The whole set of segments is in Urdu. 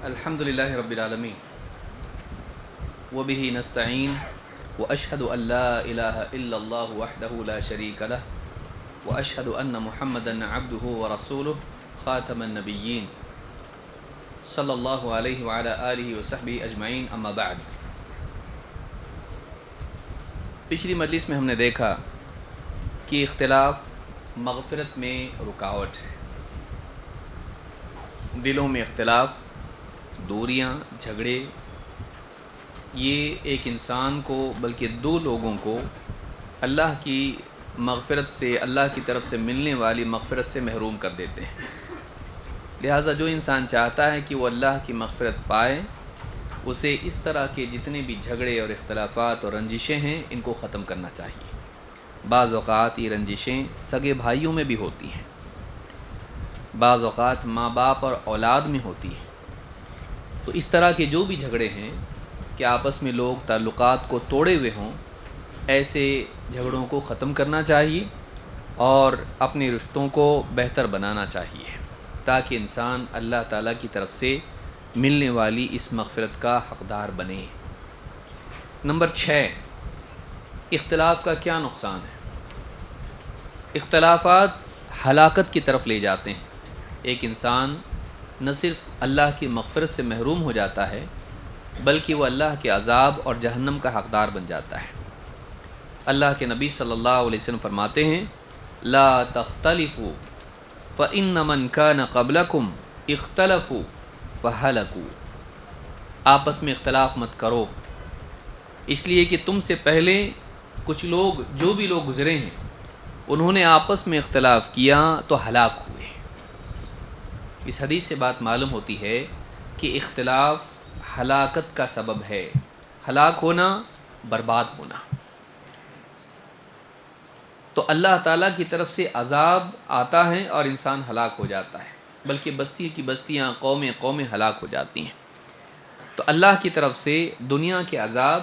الحمد لله رب العالمين وبه نستعين وأشهد أن لا إله إلا الله وحده لا شريك له وأشهد أن محمدا عبده ورسوله خاتم النبيين صلى الله عليه وعلى آله وصحبه أجمعين أما بعد. پچھلی مجلس میں ہم نے دیکھا کہ اختلاف مغفرت میں رکاوٹ ہے. دلوں میں اختلاف، دوریاں، جھگڑے، یہ ایک انسان کو بلکہ دو لوگوں کو اللہ کی مغفرت سے، اللہ کی طرف سے ملنے والی مغفرت سے محروم کر دیتے ہیں. لہٰذا جو انسان چاہتا ہے کہ وہ اللہ کی مغفرت پائے، اسے اس طرح کے جتنے بھی جھگڑے اور اختلافات اور رنجشیں ہیں ان کو ختم کرنا چاہیے. بعض اوقات یہ رنجشیں سگے بھائیوں میں بھی ہوتی ہیں، بعض اوقات ماں باپ اور اولاد میں ہوتی ہیں. تو اس طرح کے جو بھی جھگڑے ہیں کہ آپس میں لوگ تعلقات کو توڑے ہوئے ہوں، ایسے جھگڑوں کو ختم کرنا چاہیے اور اپنے رشتوں کو بہتر بنانا چاہیے تاکہ انسان اللہ تعالیٰ کی طرف سے ملنے والی اس مغفرت کا حقدار بنے. نمبر 6، اختلاف کا کیا نقصان ہے؟ اختلافات ہلاکت کی طرف لے جاتے ہیں. ایک انسان نہ صرف اللہ کی مغفرت سے محروم ہو جاتا ہے بلکہ وہ اللہ کے عذاب اور جہنم کا حقدار بن جاتا ہے. اللہ کے نبی صلی اللہ علیہ وسلم فرماتے ہیں لا تختلفوا فإن من كان قبلكم اختلفوا فهلكوا. آپس میں اختلاف مت کرو، اس لیے کہ تم سے پہلے کچھ لوگ، جو بھی لوگ گزرے ہیں، انہوں نے آپس میں اختلاف کیا تو ہلاک ہوئے. اس حدیث سے بات معلوم ہوتی ہے کہ اختلاف ہلاکت کا سبب ہے، ہلاک ہونا، برباد ہونا. تو اللہ تعالیٰ کی طرف سے عذاب آتا ہے اور انسان ہلاک ہو جاتا ہے، بلکہ بستی کی بستیاں، قومیں قومیں ہلاک ہو جاتی ہیں. تو اللہ کی طرف سے دنیا کے عذاب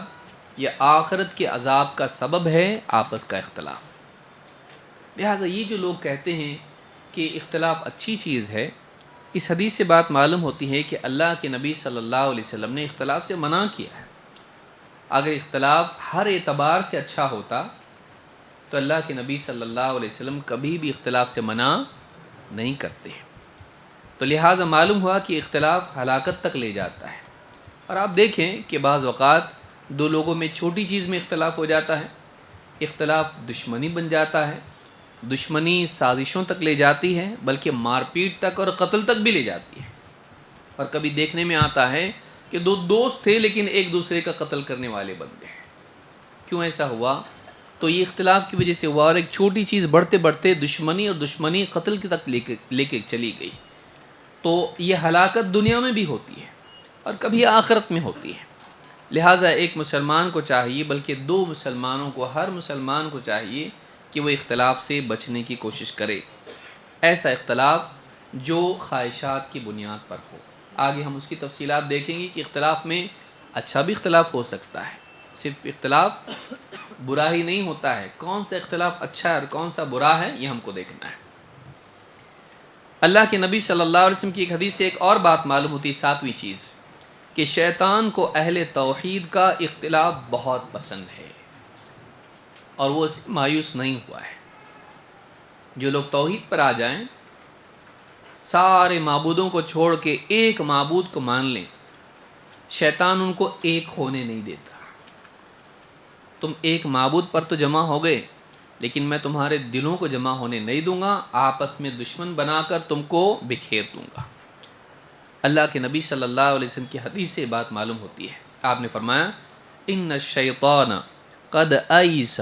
یا آخرت کے عذاب کا سبب ہے آپس کا اختلاف. لہٰذا یہ جو لوگ کہتے ہیں کہ اختلاف اچھی چیز ہے، اس حدیث سے بات معلوم ہوتی ہے کہ اللہ کے نبی صلی اللہ علیہ وسلم نے اختلاف سے منع کیا ہے. اگر اختلاف ہر اعتبار سے اچھا ہوتا تو اللہ کے نبی صلی اللہ علیہ وسلم کبھی بھی اختلاف سے منع نہیں کرتے. تو لہٰذا معلوم ہوا کہ اختلاف ہلاکت تک لے جاتا ہے. اور آپ دیکھیں کہ بعض اوقات دو لوگوں میں چھوٹی چیز میں اختلاف ہو جاتا ہے، اختلاف دشمنی بن جاتا ہے، دشمنی سازشوں تک لے جاتی ہے، بلکہ مار پیٹ تک اور قتل تک بھی لے جاتی ہے. اور کبھی دیکھنے میں آتا ہے کہ دو دوست تھے لیکن ایک دوسرے کا قتل کرنے والے بن گئے. کیوں ایسا ہوا؟ تو یہ اختلاف کی وجہ سے ہوا، اور ایک چھوٹی چیز بڑھتے بڑھتے دشمنی اور دشمنی قتل کی تک لے کے چلی گئی. تو یہ ہلاکت دنیا میں بھی ہوتی ہے اور کبھی آخرت میں ہوتی ہے. لہٰذا ایک مسلمان کو چاہیے، بلکہ دو مسلمانوں کو، ہر مسلمان کو چاہیے کہ وہ اختلاف سے بچنے کی کوشش کرے. ایسا اختلاف جو خواہشات کی بنیاد پر ہو. آگے ہم اس کی تفصیلات دیکھیں گے کہ اختلاف میں اچھا بھی اختلاف ہو سکتا ہے. صرف اختلاف برا ہی نہیں ہوتا ہے، کون سا اختلاف اچھا ہے اور کون سا برا ہے یہ ہم کو دیکھنا ہے. اللہ کے نبی صلی اللہ علیہ وسلم کی ایک حدیث سے ایک اور بات معلوم ہوتی ہے، 7ویں چیز، کہ شیطان کو اہل توحید کا اختلاف بہت پسند ہے اور وہ مایوس نہیں ہوا ہے. جو لوگ توحید پر آ جائیں، سارے معبودوں کو چھوڑ کے ایک معبود کو مان لیں، شیطان ان کو ایک ہونے نہیں دیتا. تم ایک معبود پر تو جمع ہو گئے لیکن میں تمہارے دلوں کو جمع ہونے نہیں دوں گا، آپس میں دشمن بنا کر تم کو بکھیر دوں گا. اللہ کے نبی صلی اللہ علیہ وسلم کی حدیث سے بات معلوم ہوتی ہے. آپ نے فرمایا ان الشیطان قد ایس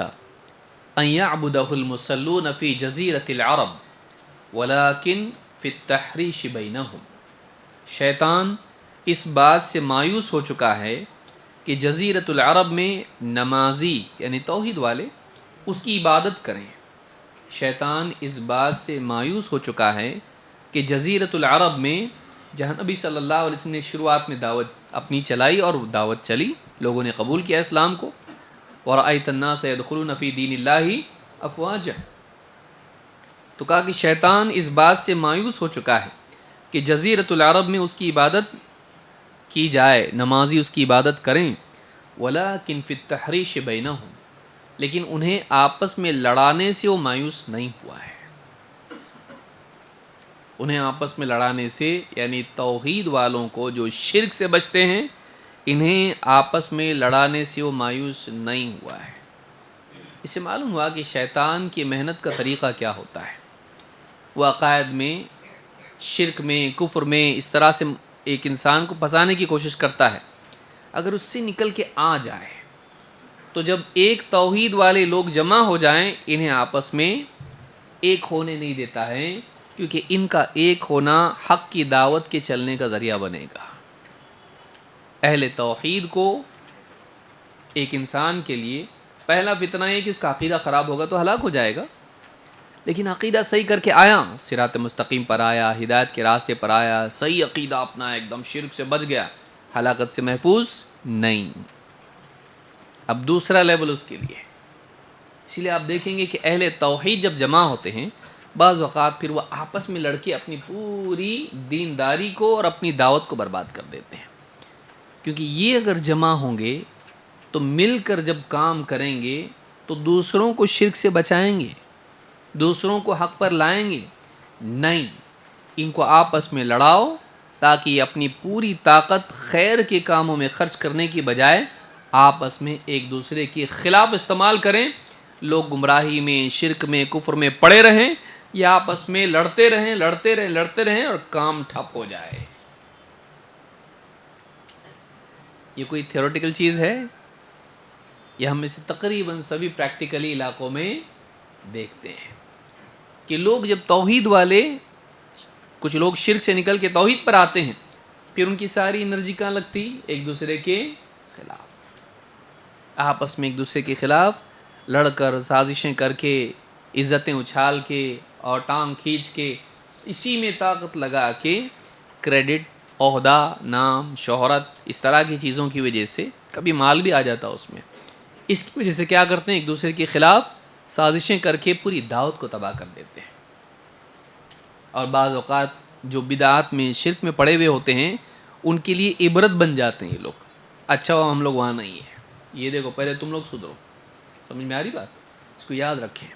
ان یعبدہ المصلون فی جزیرۃ العرب ولکن فی التحریش بینہم. شیطان اس بات سے مایوس ہو چکا ہے کہ جزیرۃ العرب میں نمازی یعنی توحید والے اس کی عبادت کریں. شیطان اس بات سے مایوس ہو چکا ہے کہ جزیرۃ العرب میں، جہاں نبی صلی اللہ علیہ وسلم نے شروعات میں دعوت اپنی چلائی اور دعوت چلی، لوگوں نے قبول کیا اسلام کو، وَرَأَيْتَ النَّاسَ يَدْخُلُونَ فِي دِينِ اللَّهِ أَفْوَاجًا. تو کہا کہ شیطان اس بات سے مایوس ہو چکا ہے کہ جزیرۃ العرب میں اس کی عبادت کی جائے، نمازی اس کی عبادت کریں، وَلَكِنْ فِي التَّحْرِيشِ بَيْنَهُمْ، لیکن انہیں آپس میں لڑانے سے وہ مایوس نہیں ہوا ہے. انہیں آپس میں لڑانے سے، یعنی توحید والوں کو جو شرک سے بچتے ہیں، انہیں آپس میں لڑانے سے وہ مایوس نہیں ہوا ہے. اس سے معلوم ہوا کہ شیطان کی محنت کا طریقہ کیا ہوتا ہے. وہ عقائد میں، شرک میں، کفر میں اس طرح سے ایک انسان کو پھنسانے کی کوشش کرتا ہے. اگر اس سے نکل کے آ جائے تو جب ایک توحید والے لوگ جمع ہو جائیں، انہیں آپس میں ایک ہونے نہیں دیتا ہے، کیونکہ ان کا ایک ہونا حق کی دعوت کے چلنے کا ذریعہ بنے گا. اہل توحید کو ایک انسان کے لیے پہلا فتنہ یہ کہ اس کا عقیدہ خراب ہوگا تو ہلاک ہو جائے گا. لیکن عقیدہ صحیح کر کے آیا، صراط مستقیم پر آیا، ہدایت کے راستے پر آیا، صحیح عقیدہ اپنا ایک دم شرک سے بچ گیا، ہلاکت سے محفوظ نہیں. اب دوسرا لیول اس کے لیے. اسی لیے آپ دیکھیں گے کہ اہل توحید جب جمع ہوتے ہیں، بعض اوقات پھر وہ آپس میں لڑ کے اپنی پوری دینداری کو اور اپنی دعوت کو برباد کر دیتے ہیں. کیونکہ یہ اگر جمع ہوں گے تو مل کر جب کام کریں گے تو دوسروں کو شرک سے بچائیں گے، دوسروں کو حق پر لائیں گے. نہیں، ان کو آپس میں لڑاؤ تاکہ یہ اپنی پوری طاقت خیر کے کاموں میں خرچ کرنے کی بجائے آپس میں ایک دوسرے کے خلاف استعمال کریں. لوگ گمراہی میں، شرک میں، کفر میں پڑے رہیں، یا آپس میں لڑتے رہیں اور کام ٹھپ ہو جائے. یہ کوئی تھیوریٹیکل چیز ہے؟ یہ ہم میں سے تقریباً سبھی پریکٹیکلی علاقوں میں دیکھتے ہیں کہ لوگ جب توحید والے، کچھ لوگ شرک سے نکل کے توحید پر آتے ہیں، پھر ان کی ساری انرجی کہاں لگتی؟ ایک دوسرے کے خلاف. آپس میں ایک دوسرے کے خلاف لڑ کر، سازشیں کر کے، عزتیں اچھال کے اور ٹانگ کھینچ کے، اسی میں طاقت لگا کے کریڈٹ، عہدہ، نام، شہرت، اس طرح کی چیزوں کی وجہ سے، کبھی مال بھی آ جاتا اس میں، اس کی وجہ سے کیا کرتے ہیں؟ ایک دوسرے کے خلاف سازشیں کر کے پوری دعوت کو تباہ کر دیتے ہیں. اور بعض اوقات جو بدعات میں، شرک میں پڑے ہوئے ہوتے ہیں، ان کے لیے عبرت بن جاتے ہیں یہ لوگ. اچھا ہم لوگ وہاں نہیں ہیں، یہ دیکھو پہلے تم لوگ سدھرو. سمجھ میں آ رہی بات؟ اس کو یاد رکھیں.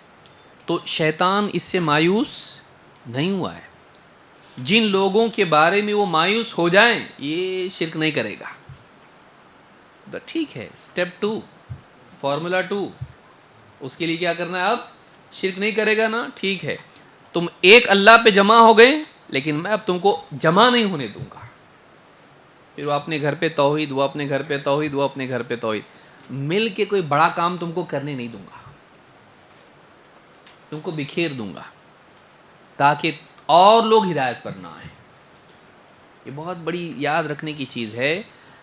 تو شیطان اس سے مایوس نہیں ہوا ہے. جن لوگوں کے بارے میں وہ مایوس ہو جائیں، یہ شرک نہیں کرے گا. تو ٹھیک ہے، سٹیپ 2، فارمولا 2، اس کے لیے کیا کرنا ہے؟ اب شرک نہیں کرے گا نا، ٹھیک ہے. تم ایک اللہ پہ جمع ہو گئے، لیکن میں اب تم کو جمع نہیں ہونے دوں گا. پھر وہ اپنے گھر پہ توحید، وہ اپنے گھر پہ توحید، وہ اپنے گھر پہ توحید. مل کے کوئی بڑا کام تم کو کرنے نہیں دوں گا، تم کو بکھیر دوں گا تاکہ اور لوگ ہدایت پر نہ آئیں. یہ بہت بڑی یاد رکھنے کی چیز ہے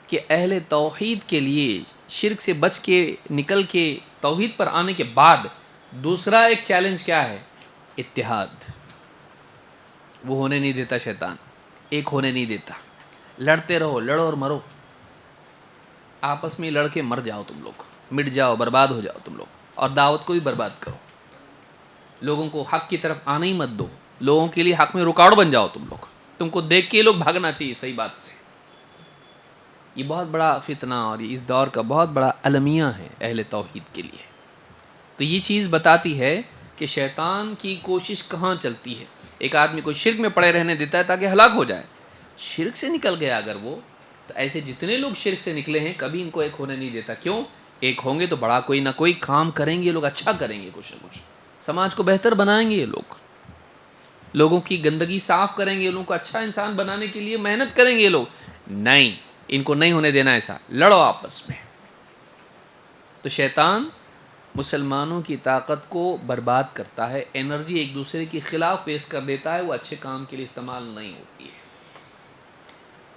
کہ اہل توحید کے لیے شرک سے بچ کے نکل کے توحید پر آنے کے بعد دوسرا ایک چیلنج کیا ہے؟ اتحاد. وہ ہونے نہیں دیتا شیطان، ایک ہونے نہیں دیتا. لڑتے رہو، لڑو اور مرو، آپس میں لڑ کے مر جاؤ تم لوگ، مٹ جاؤ، برباد ہو جاؤ تم لوگ، اور دعوت کو بھی برباد کرو. لوگوں کو حق کی طرف آنے ہی مت دو، لوگوں کے لیے حق میں رکاوٹ بن جاؤ تم لوگ. تم کو دیکھ کے لوگ بھاگنا چاہیے صحیح بات سے. یہ بہت بڑا فتنہ اور اس دور کا بہت بڑا المیہ ہے اہل توحید کے لیے. تو یہ چیز بتاتی ہے کہ شیطان کی کوشش کہاں چلتی ہے. ایک آدمی کو شرک میں پڑے رہنے دیتا ہے تاکہ ہلاک ہو جائے. شرک سے نکل گیا اگر وہ، تو ایسے جتنے لوگ شرک سے نکلے ہیں کبھی ان کو ایک ہونے نہیں دیتا. کیوں؟ ایک ہوں گے تو بڑا کوئی نہ کوئی کام کریں گے، لوگ اچھا کریں گے، کچھ نہ کچھ سماج کو بہتر بنائیں گے. یہ لوگ لوگوں کی گندگی صاف کریں گے، لوگوں کو اچھا انسان بنانے کے لیے محنت کریں گے. یہ لوگ نہیں، ان کو نہیں ہونے دینا ایسا. لڑو آپس میں. تو شیطان مسلمانوں کی طاقت کو برباد کرتا ہے، انرجی ایک دوسرے کے خلاف پیش کر دیتا ہے، وہ اچھے کام کے لیے استعمال نہیں ہوتی ہے.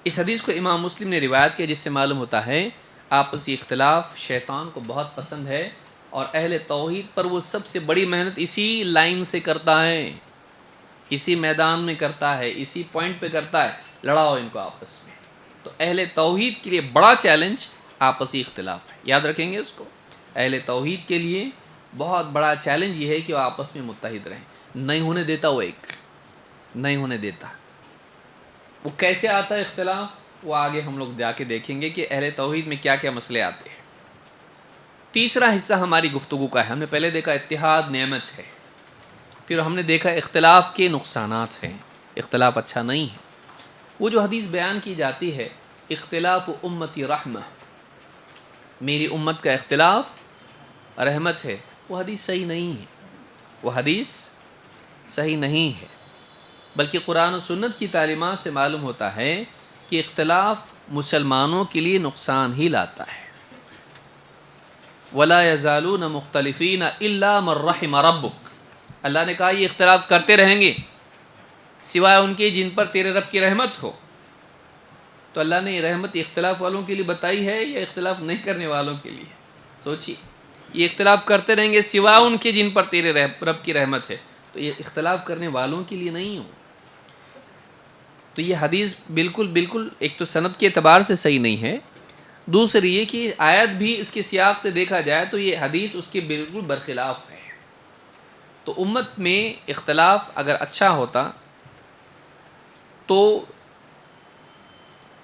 اس حدیث کو امام مسلم نے روایت کیا، جس سے معلوم ہوتا ہے آپسی اختلاف شیطان کو بہت پسند ہے، اور اہل توحید پر وہ سب سے بڑی محنت اسی لائن سے کرتا ہے، اسی میدان میں کرتا ہے، اسی پوائنٹ پہ کرتا ہے. لڑاؤ ان کو آپس میں. تو اہل توحید کے لیے بڑا چیلنج آپسی اختلاف ہے. یاد رکھیں گے اس کو. اہل توحید کے لیے بہت بڑا چیلنج یہ ہے کہ وہ آپس میں متحد رہیں. نہیں ہونے دیتا، وہ ایک نہیں ہونے دیتا. وہ کیسے آتا ہے اختلاف؟ وہ آگے ہم لوگ جا کے دیکھیں گے کہ اہل توحید میں کیا کیا مسئلے آتے ہیں۔ تیسرا حصہ ہماری گفتگو کا ہے، ہم نے پہلے دیکھا اتحاد نعمت ہے، پھر ہم نے دیکھا اختلاف کے نقصانات ہیں، اختلاف اچھا نہیں ہے۔ وہ جو حدیث بیان کی جاتی ہے اختلاف امتی رحمہ، میری امت کا اختلاف رحمت ہے، وہ حدیث صحیح نہیں ہے، وہ حدیث صحیح نہیں ہے، بلکہ قرآن و سنت کی تعلیمات سے معلوم ہوتا ہے کہ اختلاف مسلمانوں کے لیے نقصان ہی لاتا ہے۔ وَلَا يَزَالُونَ مُخْتَلِفِينَ إِلَّا مَن رَحِمَ رَبُّكَ، اللہ نے کہا یہ اختلاف کرتے رہیں گے سوائے ان کے جن پر تیرے رب کی رحمت ہو۔ تو اللہ نے یہ رحمت اختلاف والوں کے لیے بتائی ہے یا اختلاف نہیں کرنے والوں کے لیے؟ سوچیے، یہ اختلاف کرتے رہیں گے سوائے ان کے جن پر تیرے رب کی رحمت ہے، تو یہ اختلاف کرنے والوں کے لیے نہیں ہو۔ تو یہ حدیث بالکل ایک تو سند کے اعتبار سے صحیح نہیں ہے، دوسری یہ کہ آیت بھی اس کے سیاق سے دیکھا جائے تو یہ حدیث اس کے بالکل برخلاف ہے۔ تو امت میں اختلاف اگر اچھا ہوتا تو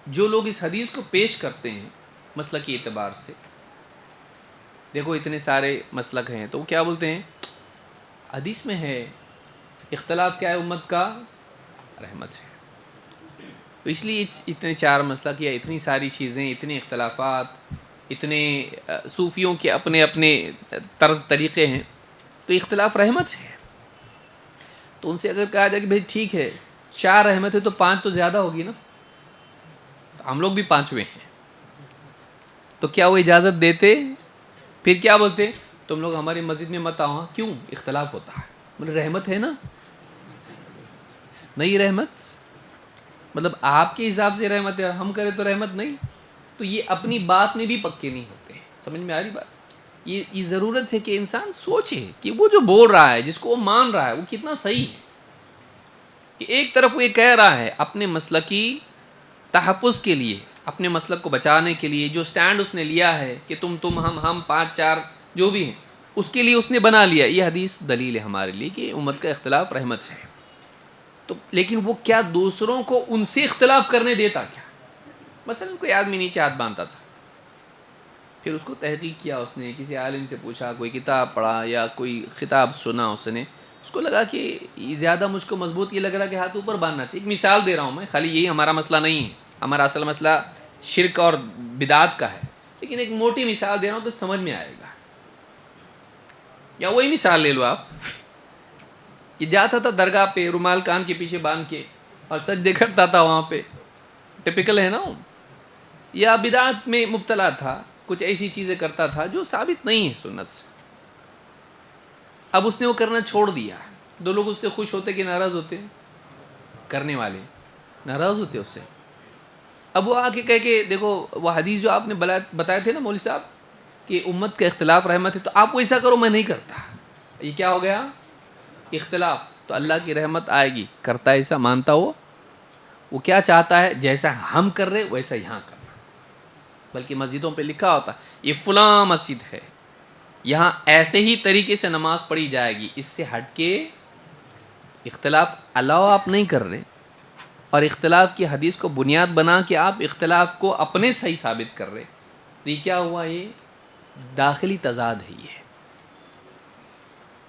جو لوگ اس حدیث کو پیش کرتے ہیں مسلک کے اعتبار سے، دیکھو اتنے سارے مسلک ہیں، تو وہ کیا بولتے ہیں؟ حدیث میں ہے اختلاف کیا ہے؟ امت کا رحمت ہے۔ تو اس لیے اتنے چار مسلک یا اتنی ساری چیزیں، اتنے اختلافات، اتنے صوفیوں کے اپنے اپنے طرز طریقے ہیں، تو اختلاف رحمت ہے۔ تو ان سے اگر کہا جائے کہ بھئی ٹھیک ہے 4 رحمت ہے تو 5 تو زیادہ ہوگی نا، ہم لوگ بھی 5ویں ہیں، تو کیا وہ اجازت دیتے؟ پھر کیا بولتے؟ تم لوگ ہماری مسجد میں مت آؤ۔ کیوں؟ اختلاف ہوتا ہے، مطلب رحمت ہے نا، نہیں رحمت مطلب آپ کے حساب سے رحمت ہے، ہم کریں تو رحمت نہیں۔ تو یہ اپنی بات میں بھی پکے نہیں ہوتے ہیں، سمجھ میں آ رہی بات؟ یہ ضرورت ہے کہ انسان سوچے کہ وہ جو بول رہا ہے، جس کو وہ مان رہا ہے، وہ کتنا صحیح ہے۔ کہ ایک طرف وہ یہ کہہ رہا ہے اپنے مسلکی تحفظ کے لیے، اپنے مسلک کو بچانے کے لیے جو سٹینڈ اس نے لیا ہے کہ تم ہم 5 4 جو بھی ہیں، اس کے لیے اس نے بنا لیا، یہ حدیث دلیل ہے ہمارے لیے کہ امت کا اختلاف رحمت ہے۔ تو لیکن وہ کیا دوسروں کو ان سے اختلاف کرنے دیتا کیا؟ مثلا کوئی آدمی نیچے ہاتھ باندھتا تھا، پھر اس کو تحقیق کیا، اس نے کسی عالم سے پوچھا، کوئی کتاب پڑھا یا کوئی خطاب سنا، اس کو لگا کہ زیادہ مجھ کو مضبوط یہ لگ رہا کہ ہاتھ اوپر باندھنا چاہیے۔ ایک مثال دے رہا ہوں میں، خالی یہی ہمارا مسئلہ نہیں ہے، ہمارا اصل مسئلہ شرک اور بدعت کا ہے، لیکن ایک موٹی مثال دے رہا ہوں تو سمجھ میں آئے گا۔ یا وہی مثال لے لو آپ کہ جاتا تھا درگاہ پہ رومال کان کے پیچھے باندھ کے اور سجدے کرتا تھا وہاں پہ، ٹپیکل ہے نا، یا بدعت میں مبتلا تھا، کچھ ایسی چیزیں کرتا تھا جو ثابت نہیں ہے سنت سے، اب اس نے وہ کرنا چھوڑ دیا۔ 2 لوگ اس سے خوش ہوتے کہ ناراض ہوتے؟ کرنے والے ناراض ہوتے اس سے۔ اب وہ آ کے کہہ کے دیکھو وہ حدیث جو آپ نے بتائے تھے نا مولوی صاحب کہ امت کا اختلاف رحمت ہے، تو آپ ویسا کرو، میں نہیں کرتا، یہ کیا ہو گیا؟ اختلاف۔ تو اللہ کی رحمت آئے گی، کرتا ایسا مانتا ہو، وہ کیا چاہتا ہے؟ جیسا ہم کر رہے ویسا یہاں کرنا۔ بلکہ مسجدوں پہ لکھا ہوتا یہ فلاں مسجد ہے، یہاں ایسے ہی طریقے سے نماز پڑھی جائے گی، اس سے ہٹ کے اختلاف الاؤ آپ نہیں کر رہے، اور اختلاف کی حدیث کو بنیاد بنا کے آپ اختلاف کو اپنے صحیح ثابت کر رہے، تو یہ کیا ہوا؟ یہ داخلی تضاد ہے،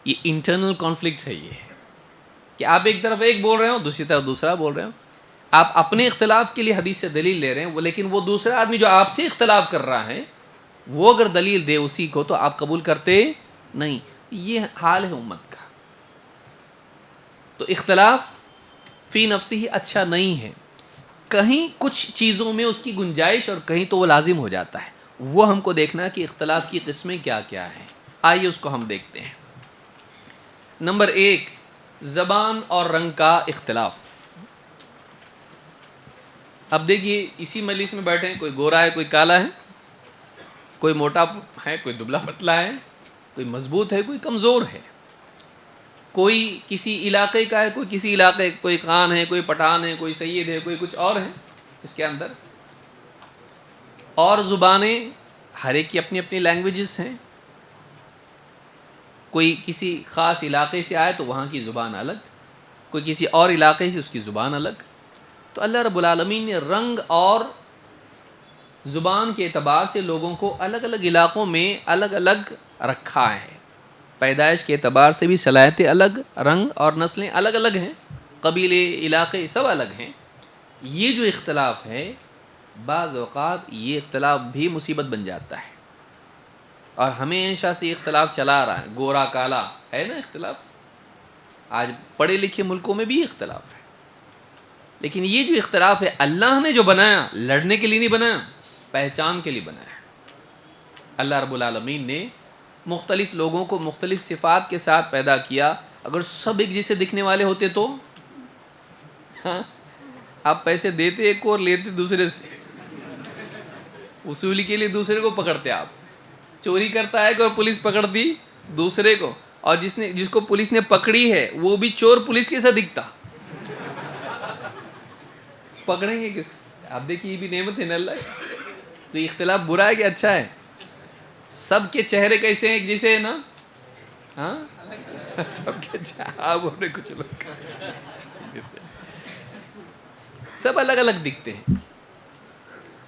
یہ انٹرنل کانفلکٹ ہے، یہ کہ آپ ایک طرف ایک بول رہے ہو، دوسری طرف دوسرا بول رہے ہو، آپ اپنے اختلاف کے لیے حدیث سے دلیل لے رہے ہیں، لیکن وہ دوسرا آدمی جو آپ سے اختلاف کر رہا ہے وہ اگر دلیل دے اسی کو تو آپ قبول کرتے نہیں۔ یہ حال ہے امت کا۔ تو اختلاف فی نفسی ہی اچھا نہیں ہے، کہیں کچھ چیزوں میں اس کی گنجائش اور کہیں تو وہ لازم ہو جاتا ہے، وہ ہم کو دیکھنا کہ اختلاف کی قسمیں کیا کیا ہیں۔ آئیے اس کو ہم دیکھتے ہیں۔ نمبر 1، زبان اور رنگ کا اختلاف۔ اب دیکھیے اسی مجلس میں بیٹھے ہیں، کوئی گورا ہے، کوئی کالا ہے، کوئی موٹا ہے، کوئی دبلا پتلا ہے، کوئی مضبوط ہے، کوئی کمزور ہے، کوئی کسی علاقے کا ہے، کوئی کسی علاقے، کوئی خان ہے، کوئی پٹھان ہے، کوئی سید ہے، کوئی کچھ اور ہے اس کے اندر، اور زبانیں ہر ایک کی اپنی اپنی لینگویجز ہیں، کوئی کسی خاص علاقے سے آئے تو وہاں کی زبان الگ، کوئی کسی اور علاقے سے اس کی زبان الگ۔ تو اللہ رب العالمین نے رنگ اور زبان کے اعتبار سے لوگوں کو الگ الگ علاقوں میں الگ الگ رکھا ہے. پیدائش کے اعتبار سے بھی صلاحیتیں الگ، رنگ اور نسلیں الگ الگ ہیں، قبیلے، علاقے سب الگ ہیں. یہ جو اختلاف ہے بعض اوقات یہ اختلاف بھی مصیبت بن جاتا ہے، اور ہمیشہ سے اختلاف چلا رہا ہے. گورا کالا ہے نا اختلاف، آج پڑھے لکھے ملکوں میں بھی اختلاف ہے. لیکن یہ جو اختلاف ہے اللہ نے جو بنایا لڑنے کے لیے نہیں بنایا، پہچان کے لیے بنایا. اللہ رب العالمین نے مختلف لوگوں کو مختلف صفات کے ساتھ پیدا کیا. اگر سب ایک جیسے دکھنے والے ہوتے تو ہاں آپ پیسے دیتے ایک کو اور لیتے دوسرے سے، وصولی کے لیے دوسرے کو پکڑتے. آپ چوری کرتا ہے اور پولیس پکڑ دی دوسرے کو، اور جس کو پولیس نے پکڑی ہے وہ بھی چور پولیس کے ساتھ دکھتا. پکڑیں گے کس؟ آپ دیکھیے یہ بھی نعمت ہے نا اللہ. تو یہ اختلاف برا ہے کہ اچھا ہے؟ سب کے چہرے کیسے ہیں؟ ایک جیسے ہے نا. ہاں سب کے چہرے کچھ لوگ سب الگ الگ دکھتے ہیں.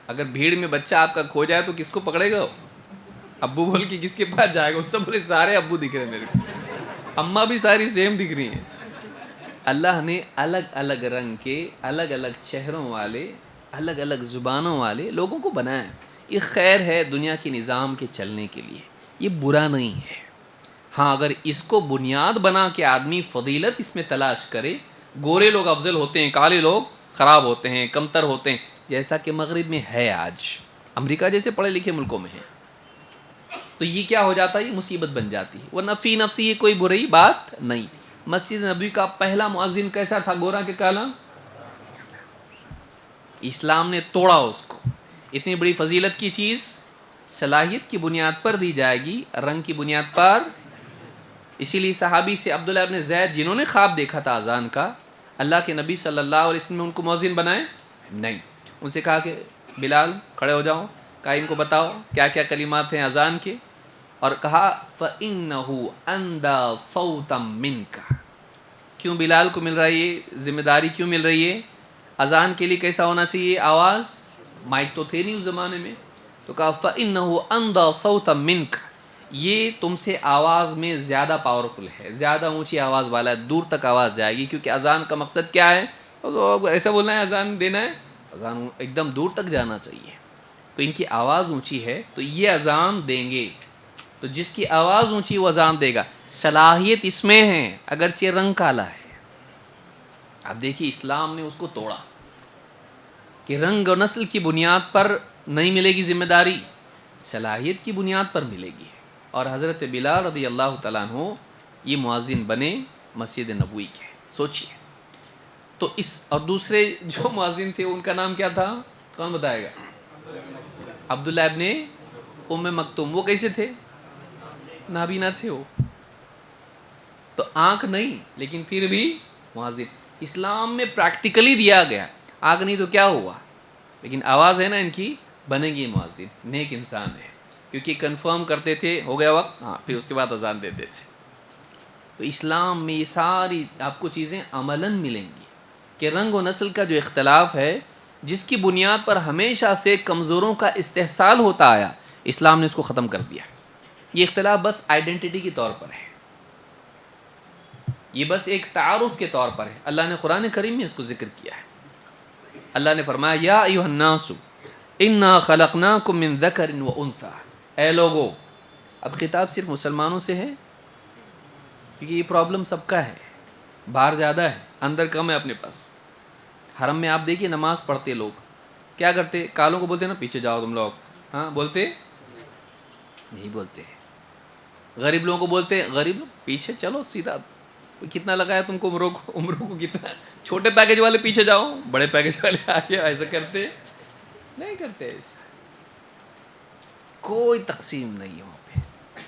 اگر بھیڑ میں بچہ آپ کا کھو جائے تو کس کو پکڑے گا؟ ابو بول کے کس کے پاس جائے گا؟ سب بولے سارے ابو دکھ رہے ہیں میرے کو، اماں بھی ساری سیم دکھ رہی ہیں. اللہ نے الگ الگ رنگ کے، الگ الگ چہروں والے، الگ الگ زبانوں والے لوگوں کو بنایا. یہ خیر ہے دنیا کے نظام کے چلنے کے لیے، یہ برا نہیں ہے. ہاں اگر اس کو بنیاد بنا کے آدمی فضیلت اس میں تلاش کرے، گورے لوگ افضل ہوتے ہیں، کالے لوگ خراب ہوتے ہیں، کمتر ہوتے ہیں، جیسا کہ مغرب میں ہے، آج امریکہ جیسے پڑھے لکھے ملکوں میں ہے، تو یہ کیا ہو جاتا ہے؟ یہ مصیبت بن جاتی ہے. ورنہ فی نفسی یہ کوئی بری بات نہیں. مسجد نبوی کا پہلا مؤذن کیسا تھا؟ گورا کہ کالا؟ اسلام نے توڑا اس کو. اتنی بڑی فضیلت کی چیز صلاحیت کی بنیاد پر دی جائے گی، رنگ کی بنیاد پر. اسی لیے صحابی سے عبداللہ ابن زید جنہوں نے خواب دیکھا تھا اذان کا، اللہ کے نبی صلی اللہ علیہ وسلم نے ان کو مؤذن بنائے نہیں. ان سے کہا کہ بلال کھڑے ہو جاؤ، کہا ان کو بتاؤ کیا کیا کلمات ہیں اذان کے، اور کہا فَإِنَّهُ أَنْدَى صَوْتًا مِّنْكَ. کیوں بلال کو مل رہی ہے ذمہ داری؟ کیوں مل رہی ہے؟ اذان کے لیے کیسا ہونا چاہیے آواز؟ مائک تو تھے نہیں اس زمانے میں. تو کہا فَإِنَّهُ أَنْدَى صَوْتًا مِّنْكَ، یہ تم سے آواز میں زیادہ پاورفل ہے، زیادہ اونچی آواز والا ہے، دور تک آواز جائے گی. کیونکہ اذان کا مقصد کیا ہے؟ ایسا بولنا ہے اذان دینا ہے، اذان ایک دم دور تک جانا چاہیے. تو ان کی آواز اونچی ہے تو یہ اذان دیں گے. تو جس کی آواز اونچی وہ اذان دے گا. صلاحیت اس میں ہے اگرچہ رنگ کالا ہے. اب دیکھیے اسلام نے اس کو توڑا کہ رنگ اور نسل کی بنیاد پر نہیں ملے گی ذمہ داری، صلاحیت کی بنیاد پر ملے گی. اور حضرت بلال رضی اللہ تعالیٰ عنہ یہ مؤذن بنے مسجد نبوی کے. سوچئے تو اس، اور دوسرے جو مؤذن تھے ان کا نام کیا تھا؟ کون بتائے گا؟ عبداللہ ابن ام مکتوم. وہ کیسے تھے؟ نابینا تھے وہ، تو آنکھ نہیں لیکن پھر بھی مؤذن. اسلام میں پریکٹیکلی دیا گیا. آنکھ نہیں تو کیا ہوا، لیکن آواز ہے نا ان کی، بنے گی مؤذن. نیک انسان ہے کیونکہ کنفرم کرتے تھے ہو گیا وقت، ہاں پھر اس کے بعد اذان دیتے تھے. تو اسلام میں یہ ساری آپ کو چیزیں عملاً ملیں گی کہ رنگ و نسل کا جو اختلاف ہے جس کی بنیاد پر ہمیشہ سے کمزوروں کا استحصال ہوتا آیا، اسلام نے اس کو ختم کر دیا. یہ اختلاف بس آئیڈینٹی کے طور پر ہے، یہ بس ایک تعارف کے طور پر ہے. اللہ نے قرآن کریم میں اس کو ذکر کیا ہے. اللہ نے فرمایا یا ایھا الناس انا خلقناکم من ذکر و انثی. اے لوگو، اب خطاب صرف مسلمانوں سے ہے کیونکہ یہ پرابلم سب کا ہے. باہر زیادہ ہے، اندر کم ہے اپنے پاس. حرم میں آپ دیکھیے نماز پڑھتے لوگ کیا کرتے؟ کالوں کو بولتے نا پیچھے جاؤ تم لوگ، ہاں بولتے نہیں؟ بولتے. غریب لوگوں کو بولتے غریب لوگ پیچھے چلو سیدھا. کتنا لگایا تم کو عمروں کو کتنا؟ چھوٹے پیکج والے پیچھے جاؤ، بڑے پیکج والے آگے. ایسا کرتے نہیں کرتے. ایسا کوئی تقسیم نہیں ہے. وہاں پہ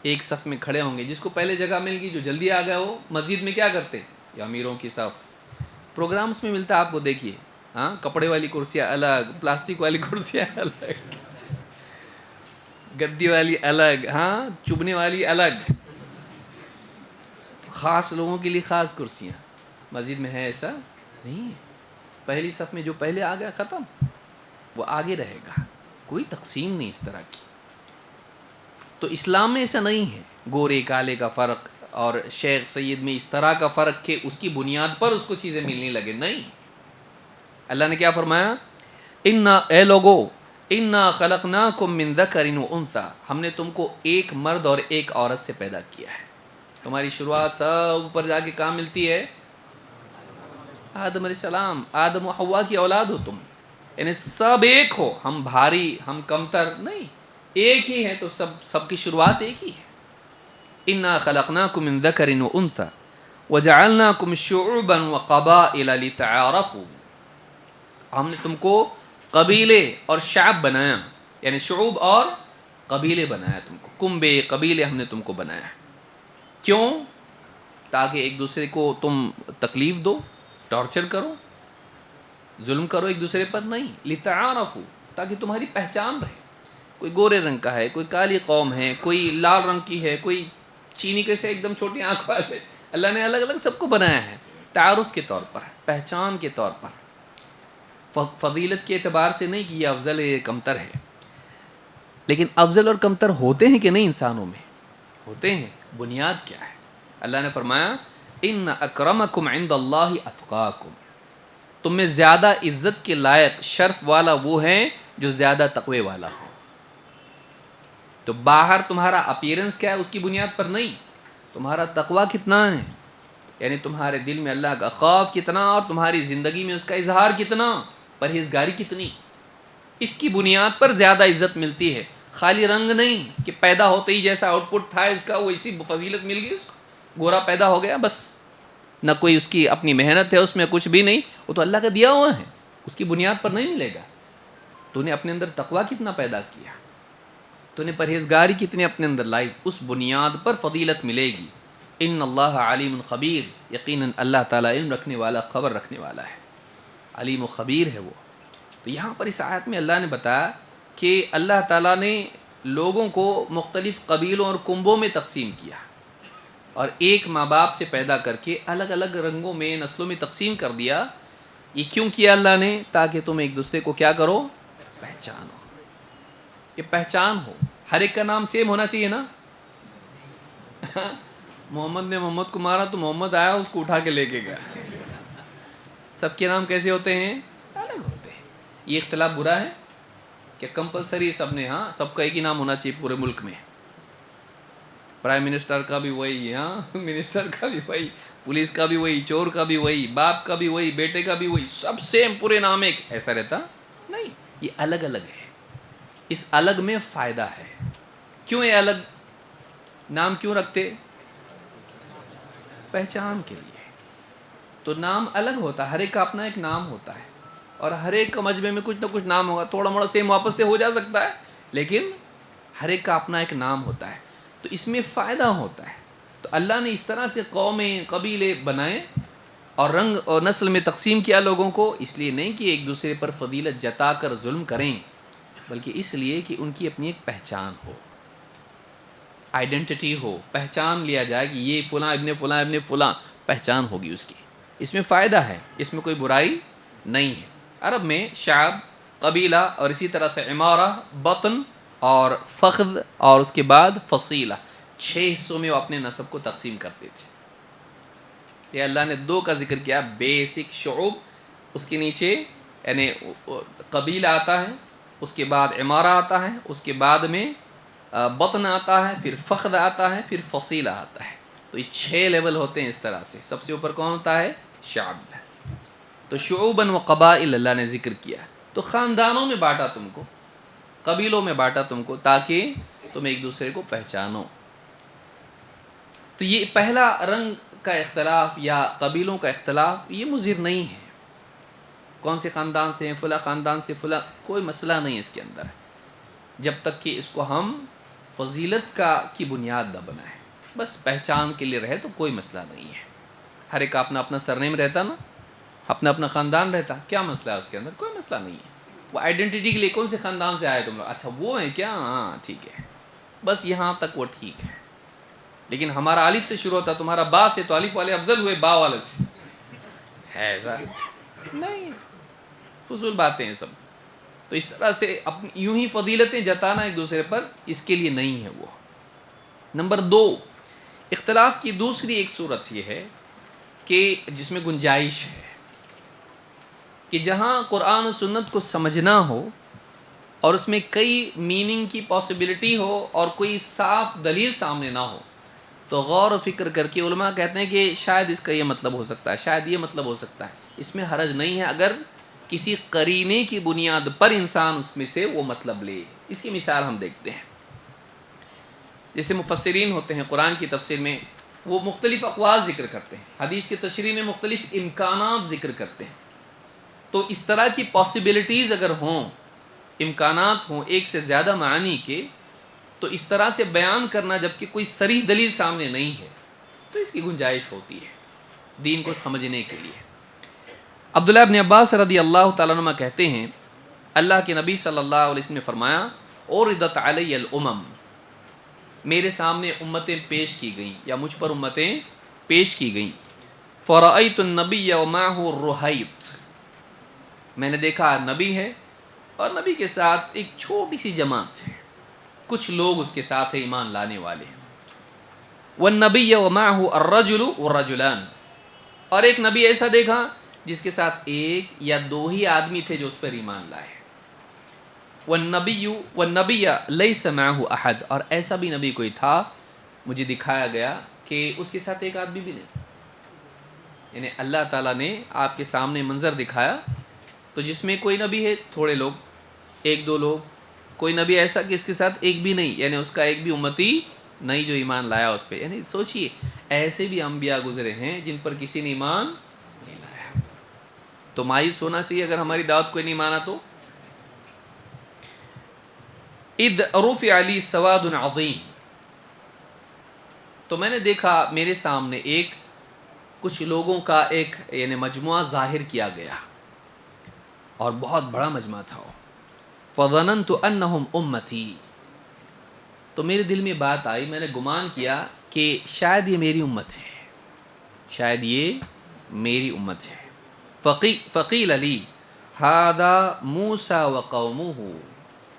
ایک صف میں کھڑے ہوں گے، جس کو پہلے جگہ مل گئی جو جلدی آ گیا وہ مسجد میں کیا کرتے؟ یا امیروں کی صف. پروگرامز میں ملتا ہے آپ کو، دیکھیے ہاں کپڑے والی کرسیاں الگ، پلاسٹک والی کرسیاں الگ، گدی والی الگ، ہاں چبنے والی الگ، خاص لوگوں کے لیے خاص کرسیاں. مسجد میں ہے ایسا نہیں ہے. پہلی صف میں جو پہلے آ گیا ختم، وہ آگے رہے گا، کوئی تقسیم نہیں اس طرح کی. تو اسلام میں ایسا نہیں ہے گورے کالے کا فرق اور شیخ سید میں اس طرح کا فرق کہ اس کی بنیاد پر اس کو چیزیں ملنے لگے. نہیں، اللہ نے کیا فرمایا؟ اے لوگو انا خلقناکم من ذکر و انثی، ہم نے تم کو ایک مرد اور ایک عورت سے پیدا کیا ہے. تمہاری شروعات سب اوپر جا کے کہاں ملتی ہے؟ آدم علیہ السلام، آدم و حوا کی اولاد ہو تم، یعنی سب ایک ہو، ہم بھاری ہم کمتر نہیں، ایک ہی ہے. تو سب کی شروعات ایک ہی ہے. انا خلقناکم من ذکر و انثی وجعلناکم شعوبا وقبائل لتعارفوا، ہم نے تم کو قبیلے اور شعب بنایا، یعنی شعوب اور قبیلے بنایا تم کو، کنبے قبیلے ہم نے تم کو بنایا. کیوں؟ تاکہ ایک دوسرے کو تم تکلیف دو، ٹارچر کرو، ظلم کرو ایک دوسرے پر نہیں. لتعارفوا، تاکہ تمہاری پہچان رہے. کوئی گورے رنگ کا ہے، کوئی کالی قوم ہے، کوئی لال رنگ کی ہے، کوئی چینی کے سے ایک دم چھوٹی آنکھ والے. اللہ نے الگ الگ سب کو بنایا ہے تعارف کے طور پر، پہچان کے طور پر، فضیلت کے اعتبار سے نہیں کہ یہ افضل ہے یہ کمتر ہے. لیکن افضل اور کمتر ہوتے ہیں کہ نہیں؟ انسانوں میں ہوتے ہیں. بنیاد کیا ہے؟ اللہ نے فرمایا ان اکرمکم عند اللہ اتقاکم، تم میں زیادہ عزت کے لائق شرف والا وہ ہیں جو زیادہ تقوی والا ہو. تو باہر تمہارا اپیرنس کیا ہے اس کی بنیاد پر نہیں، تمہارا تقوی کتنا ہے، یعنی تمہارے دل میں اللہ کا خوف کتنا اور تمہاری زندگی میں اس کا اظہار کتنا، پرہیزگاری کتنی، اس کی بنیاد پر زیادہ عزت ملتی ہے. خالی رنگ نہیں کہ پیدا ہوتے ہی جیسا آؤٹ پٹ تھا اس کا وہ اسی فضیلت مل گئی اس کو، گورا پیدا ہو گیا بس، نہ کوئی اس کی اپنی محنت ہے اس میں کچھ بھی نہیں، وہ تو اللہ کا دیا ہوا ہے، اس کی بنیاد پر نہیں ملے گا. تو نے اپنے اندر تقوی کتنا پیدا کیا، تو نے پرہیزگاری کتنے اپنے اندر لائی، اس بنیاد پر فضیلت ملے گی. ان اللہ علیم خبیر، یقیناً اللہ تعالیٰ علم رکھنے والا، خبر رکھنے والا ہے، علیم و خبیر ہے وہ. تو یہاں پر اس آیت میں اللہ نے بتایا کہ اللہ تعالیٰ نے لوگوں کو مختلف قبیلوں اور کنبوں میں تقسیم کیا اور ایک ماں باپ سے پیدا کر کے الگ الگ رنگوں میں نسلوں میں تقسیم کر دیا. یہ کیوں کیا اللہ نے؟ تاکہ تم ایک دوسرے کو کیا کرو؟ پہچانو. یہ پہچان ہو. ہر ایک کا نام سیم ہونا چاہیے نا. محمد نے محمد کو مارا تو محمد آیا اس کو اٹھا کے لے کے گیا. سب کے نام کیسے ہوتے ہیں؟ الگ ہوتے ہیں. یہ اختلاف برا ہے کہ کمپلسری سب نے، ہاں سب کا ایک ہی نام ہونا چاہیے پورے ملک میں. پرائم منسٹر کا بھی وہی، ہاں منسٹر کا بھی وہی، پولیس کا بھی وہی، چور کا بھی وہی، باپ کا بھی وہی، بیٹے کا بھی وہی، سب سیم پورے نام ایک. ایسا رہتا نہیں، یہ الگ الگ ہے. اس الگ میں فائدہ ہے. کیوں یہ الگ نام کیوں رکھتے؟ پہچان کے لیے. تو نام الگ ہوتا ہے، ہر ایک کا اپنا ایک نام ہوتا ہے اور ہر ایک کا مجمع میں کچھ نہ کچھ نام ہوگا. تھوڑا موڑا سیم واپس سے ہو جا سکتا ہے لیکن ہر ایک کا اپنا ایک نام ہوتا ہے. تو اس میں فائدہ ہوتا ہے. تو اللہ نے اس طرح سے قومیں قبیلے بنائے اور رنگ اور نسل میں تقسیم کیا لوگوں کو، اس لیے نہیں کہ ایک دوسرے پر فضیلت جتا کر ظلم کریں، بلکہ اس لیے کہ ان کی اپنی ایک پہچان ہو، آئیڈینٹی ہو، پہچان لیا جائے کہ یہ فلاں ابن فلاں ابن فلاں، پہچان ہوگی اس کی. اس میں فائدہ ہے، اس میں کوئی برائی نہیں ہے. عرب میں شعب، قبیلہ اور اسی طرح سے عمارہ، بطن اور فخذ اور اس کے بعد فصیلہ، 6 حصوں میں وہ اپنے نسب کو تقسیم کرتے تھے. یہ اللہ نے 2 کا ذکر کیا، بیسک شعوب، اس کے نیچے یعنی قبیلہ آتا ہے، اس کے بعد عمارہ آتا ہے، اس کے بعد میں بطن آتا ہے، پھر فخذ آتا ہے، پھر فصیلہ آتا ہے. تو یہ 6 لیول ہوتے ہیں اس طرح سے. سب سے اوپر کون ہوتا ہے؟ شعب. تو شعوباً و قبائل اللہ نے ذکر کیا. تو خاندانوں میں بانٹا تم کو، قبیلوں میں بانٹا تم کو، تاکہ تم ایک دوسرے کو پہچانو. تو یہ پہلا رنگ کا اختلاف یا قبیلوں کا اختلاف یہ مضر نہیں ہے. کون سے خاندان سے ہیں، فلاں خاندان سے فلاں، کوئی مسئلہ نہیں اس کے اندر، جب تک کہ اس کو ہم فضیلت کی بنیاد نہ بنائیں. بس پہچان کے لیے رہے تو کوئی مسئلہ نہیں ہے. ہر ایک کا اپنا اپنا سرنیم رہتا نا، اپنا اپنا خاندان رہتا، کیا مسئلہ ہے اس کے اندر؟ کوئی مسئلہ نہیں ہے. وہ آئیڈینٹی کے لیے کون سے خاندان سے آئے تم لوگ، اچھا وہ ہیں کیا، ہاں ٹھیک ہے، بس یہاں تک وہ ٹھیک ہے. لیکن ہمارا الف سے شروع ہوتا، تمہارا با سے، تو الف والے افضل ہوئے با والے سے، ہے ایسا نہیں. فضول باتیں ہیں سب. تو اس طرح سے اپنی یوں ہی فضیلتیں جتانا ایک دوسرے پر اس کے لیے نہیں ہے وہ. نمبر 2، اختلاف کی دوسری ایک صورت یہ ہے کہ جس میں گنجائش ہے کہ جہاں قرآن و سنت کو سمجھنا ہو اور اس میں کئی میننگ کی پاسبلٹی ہو اور کوئی صاف دلیل سامنے نہ ہو، تو غور و فکر کر کے علماء کہتے ہیں کہ شاید اس کا یہ مطلب ہو سکتا ہے، شاید یہ مطلب ہو سکتا ہے. اس میں حرج نہیں ہے اگر کسی قرینے کی بنیاد پر انسان اس میں سے وہ مطلب لے. اس کی مثال ہم دیکھتے ہیں. جیسے مفسرین ہوتے ہیں قرآن کی تفسیر میں، وہ مختلف اقوال ذکر کرتے ہیں، حدیث کی تشریح میں مختلف امکانات ذکر کرتے ہیں. تو اس طرح کی پاسبلٹیز اگر ہوں، امکانات ہوں ایک سے زیادہ معنی کے، تو اس طرح سے بیان کرنا جبکہ کوئی صریح دلیل سامنے نہیں ہے تو اس کی گنجائش ہوتی ہے دین کو سمجھنے کے لیے. عبداللہ ابن عباس رضی اللہ تعالیٰ عنہ کہتے ہیں اللہ کے نبی صلی اللہ علیہ وسلم نے فرمایا عرضت علی الامم، میرے سامنے امتیں پیش کی گئیں یا مجھ پر امتیں پیش کی گئیں. فرأیت النبی ومعہ الرہیط، میں نے دیکھا نبی ہے اور نبی کے ساتھ ایک چھوٹی سی جماعت ہے، کچھ لوگ اس کے ساتھ ایمان لانے والے. والنبی ومعہ الرجل والرجلان، اور ایک نبی ایسا دیکھا جس کے ساتھ ایک یا دو ہی آدمی تھے جو اس پر ایمان لائے. والنبی لیس معہ احد، اور ایسا بھی نبی کوئی تھا مجھے دکھایا گیا کہ اس کے ساتھ ایک آدمی بھی نہیں تھا. یعنی اللہ تعالیٰ نے آپ کے سامنے منظر دکھایا تو جس میں کوئی نبی ہے تھوڑے لوگ، ایک دو لوگ، کوئی نبی ایسا کہ اس کے ساتھ ایک بھی نہیں، یعنی اس کا ایک بھی امتی نہیں جو ایمان لایا اس پہ. یعنی سوچئے ایسے بھی انبیاء گزرے ہیں جن پر کسی نے ایمان نہیں لایا. تو مایوس ہونا چاہیے اگر ہماری دعوت کوئی نہیں مانا تو. اذ رفع لی سواد عظیم، تو میں نے دیکھا میرے سامنے ایک کچھ لوگوں کا ایک یعنی مجموعہ ظاہر کیا گیا اور بہت بڑا مجمع تھا وہ. فظننت انہم امتی، تو میرے دل میں بات آئی، میں نے گمان کیا کہ شاید یہ میری امت ہے، شاید یہ میری امت ہے. فقیل علی ھذا موسیٰ وقومہ،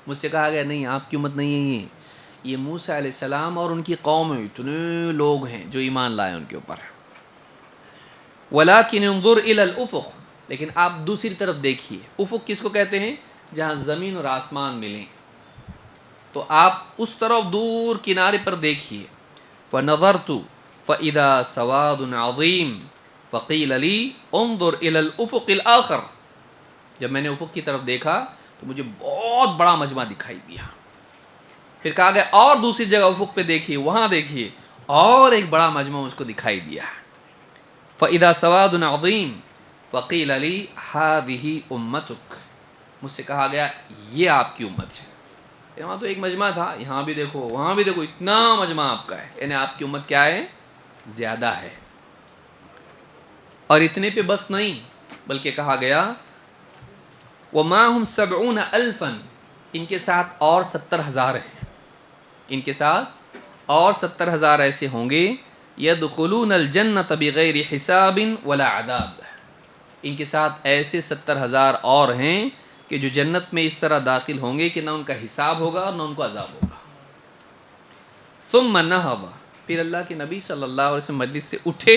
مجھ سے کہا گیا نہیں آپ کی امت نہیں ہے، یہ موسیٰ علیہ السلام اور ان کی قوم میں اتنے لوگ ہیں جو ایمان لائے ان کے اوپر. ولکن انظر الی الافق، لیکن آپ دوسری طرف دیکھیے. افق کس کو کہتے ہیں؟ جہاں زمین اور آسمان ملیں، تو آپ اس طرف دور کنارے پر دیکھیے. فنظرت فاذا سواد عظیم فقیل لی انظر الی الافق الاخر، جب میں نے افق کی طرف دیکھا تو مجھے بہت بڑا مجمع دکھائی دیا. پھر کہا گیا اور دوسری جگہ افق پہ دیکھیے، وہاں دیکھیے اور ایک بڑا مجمع مجھ کو دکھائی دیا. فاذا سواد عظیم فقیل لی ھذہ امتک، مجھ سے کہا گیا یہ آپ کی امت ہے. وہاں تو ایک مجمع تھا، یہاں بھی دیکھو وہاں بھی دیکھو، اتنا مجمع آپ کا ہے، یعنی آپ کی امت کیا ہے؟ زیادہ ہے. اور اتنے پہ بس نہیں بلکہ کہا گیا وَمَاهُمْ سَبْعُونَ أَلْفًا، ان کے ساتھ اور 70,000 ہیں، ان کے ساتھ اور 70,000 ایسے ہوں گے يَدْخُلُونَ الْجَنَّةَ بِغَيْرِ حِسَابٍ وَلَا عَذَابٍ، ان کے ساتھ ایسے 70,000 اور ہیں کہ جو جنت میں اس طرح داخل ہوں گے کہ نہ ان کا حساب ہوگا اور نہ ان کو عذاب ہوگا. ثم نہض، پھر اللہ کے نبی صلی اللہ علیہ وسلم مجلس سے اٹھے،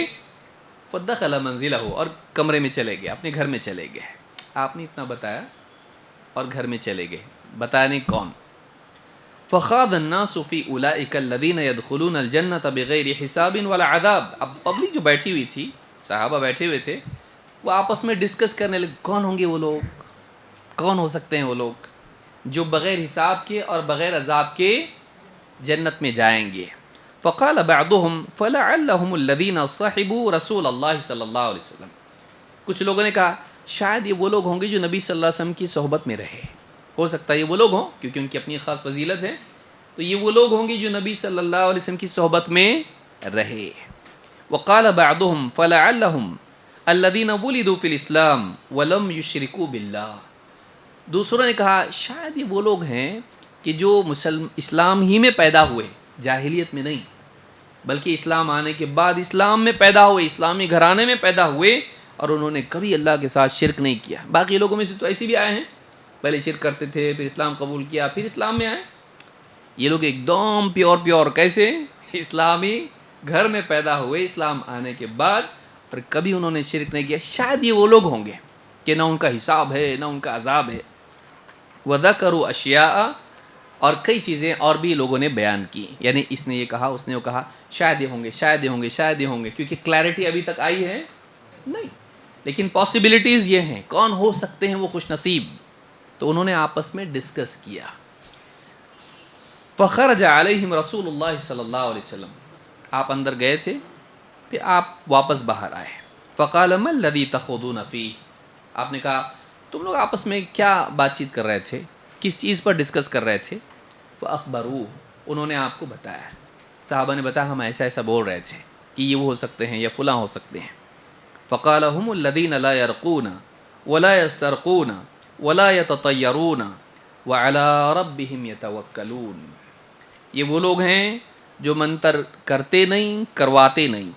فدخل منزلہ، اور کمرے میں چلے گئے، اپنے گھر میں چلے گئے. آپ نے اتنا بتایا اور گھر میں چلے گئے، بتایا نہیں کون. فخاض الناس فی اولئک الذین يدخلون الجنة بغیر حساب ولا عذاب، اب پبلک جو بیٹھی ہوئی تھی، صحابہ بیٹھے ہوئے تھے، وہ آپس میں ڈسکس کرنے لگے کون ہوں گے وہ لوگ، کون ہو سکتے ہیں وہ لوگ جو بغیر حساب کے اور بغیر عذاب کے جنت میں جائیں گے. فقال بعضهم فلعلهم الذين صحبوا رسول اللہ صلی اللہ علیہ وسلم، کچھ لوگوں نے کہا شاید یہ وہ لوگ ہوں گے جو نبی صلی اللہ علیہ وسلم کی صحبت میں رہے، ہو سکتا ہے یہ وہ لوگ ہوں کیونکہ ان کی اپنی خاص فضیلت ہے، تو یہ وہ لوگ ہوں گے جو نبی صلی اللہ علیہ وسلم کی صحبت میں رہے. وقال بعضهم فلعلهم الذين ولدوا في الاسلام ولم يشركوا بالله، دوسروں نے کہا شاید یہ وہ لوگ ہیں کہ جو اسلام ہی میں پیدا ہوئے، جاہلیت میں نہیں بلکہ اسلام آنے کے بعد اسلام میں پیدا ہوئے، اسلامی گھرانے میں پیدا ہوئے اور انہوں نے کبھی اللہ کے ساتھ شرک نہیں کیا. باقی لوگوں میں سے تو ایسے بھی آئے ہیں، پہلے شرک کرتے تھے، پھر اسلام قبول کیا، پھر اسلام میں آئے. یہ لوگ ایک دم پیور کیسے اسلامی گھر میں پیدا ہوئے اسلام آنے کے بعد، اور کبھی انہوں نے شرک نہیں کیا. شاید یہ وہ لوگ ہوں گے کہ نہ ان کا حساب ہے نہ ان کا عذاب ہے. وَذَكَرُوا أَشْيَاءَ، اور کئی چیزیں اور بھی لوگوں نے بیان کی، یعنی اس نے یہ کہا اس نے وہ کہا، شاید یہ ہوں گے شاید یہ ہوں گے شاید یہ ہوں گے، کیونکہ کلیئرٹی ابھی تک آئی ہے نہیں، لیکن پاسبلٹیز یہ ہیں کون ہو سکتے ہیں وہ خوش نصیب. تو انہوں نے آپس میں ڈسکس کیا. فخرج علیہم رسول اللہ صلی اللہ علیہ وسلم، آپ اندر گئے تھے پھر آپ واپس باہر آئے. فقال ما الذی تخوضون فیہ، آپ نے کہا تم لوگ آپس میں کیا بات چیت کر رہے تھے، کس چیز پر ڈسکس کر رہے تھے. فاخبروہ، انہوں نے آپ کو بتایا، صحابہ نے بتایا ہم ایسا ایسا بول رہے تھے کہ یہ وہ ہو سکتے ہیں یا فلاں ہو سکتے ہیں. فقال هم الذین لا یرقون ولا یسترقون ولا یتطیرون وعلی ربہم یتوکلون، یہ وہ لوگ ہیں جو منتر کرتے نہیں کرواتے نہیں،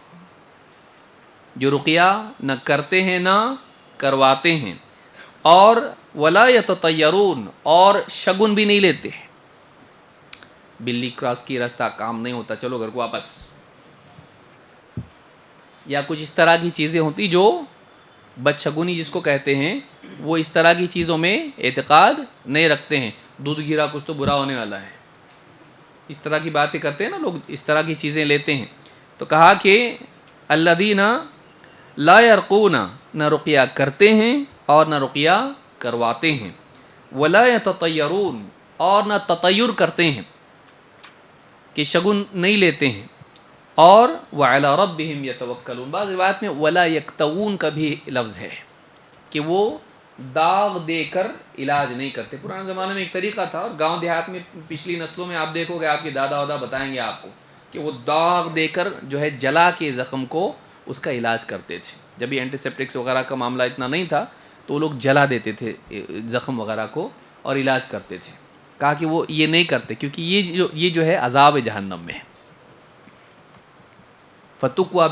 جو رقیہ نہ کرتے ہیں نہ کرواتے ہیں، اور ولا یتطیرون، اور شگن بھی نہیں لیتے. بلی کراس کی راستہ کام نہیں ہوتا چلو گھر کو واپس، یا کچھ اس طرح کی چیزیں ہوتی جو بدشگونی جس کو کہتے ہیں، وہ اس طرح کی چیزوں میں اعتقاد نہیں رکھتے ہیں. دودھ گرا کچھ تو برا ہونے والا ہے، اس طرح کی باتیں کرتے ہیں نا لوگ، اس طرح کی چیزیں لیتے ہیں. تو کہا کہ الذین لا یرقون، نہ رقیہ کرتے ہیں اور نہ رقیہ کرواتے ہیں، ولا یتطیرون، اور نہ تطیر کرتے ہیں کہ شگن نہیں لیتے ہیں، اور وعلی ربہم یتوکلون. بعض روایت میں ولا یکتوون کا بھی لفظ ہے کہ وہ داغ دے کر علاج نہیں کرتے. پرانے زمانے میں ایک طریقہ تھا، اور گاؤں دیہات میں پچھلی نسلوں میں آپ دیکھو گے، آپ کے دادا ودا بتائیں گے آپ کو کہ وہ داغ دے کر جو ہے جلا کے زخم کو اس کا علاج کرتے تھے. جب یہ اینٹی سیپٹکس وغیرہ کا معاملہ اتنا نہیں تھا تو وہ لوگ جلا دیتے تھے زخم وغیرہ کو اور علاج کرتے تھے. کہا کہ وہ یہ نہیں کرتے کیونکہ یہ جو ہے عذاب جہنم میں ہے. فَتُقْوَى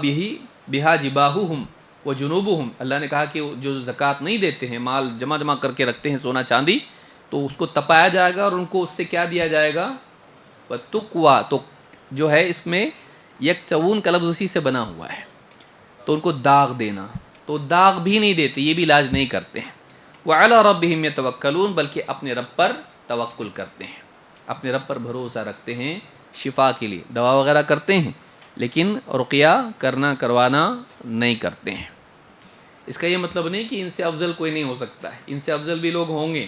بِهَا جِبَاهُهُمْ وَجُنُوبُهُمْ، اللہ نے کہا کہ جو زکوٰۃ نہیں دیتے ہیں، مال جمع کر کے رکھتے ہیں سونا چاندی، تو اس کو تپایا جائے گا اور ان کو اس سے کیا دیا جائے گا. وَتُقْوَى، تو جو ہے اس میں یکتوون کا لفظ اسی سے بنا ہوا ہے، تو ان کو داغ دینا، تو داغ بھی نہیں دیتے، یہ بھی علاج نہیں کرتے ہیں. وَعَلَىٰ رَبِّهِمْ يَتَوَكَّلُونَ، بلکہ اپنے رب پر توکل کرتے ہیں، اپنے رب پر بھروسہ رکھتے ہیں شفا کے لیے. دوا وغیرہ کرتے ہیں لیکن رقیہ کرنا کروانا نہیں کرتے ہیں. اس کا یہ مطلب نہیں کہ ان سے افضل کوئی نہیں ہو سکتا ہے، ان سے افضل بھی لوگ ہوں گے،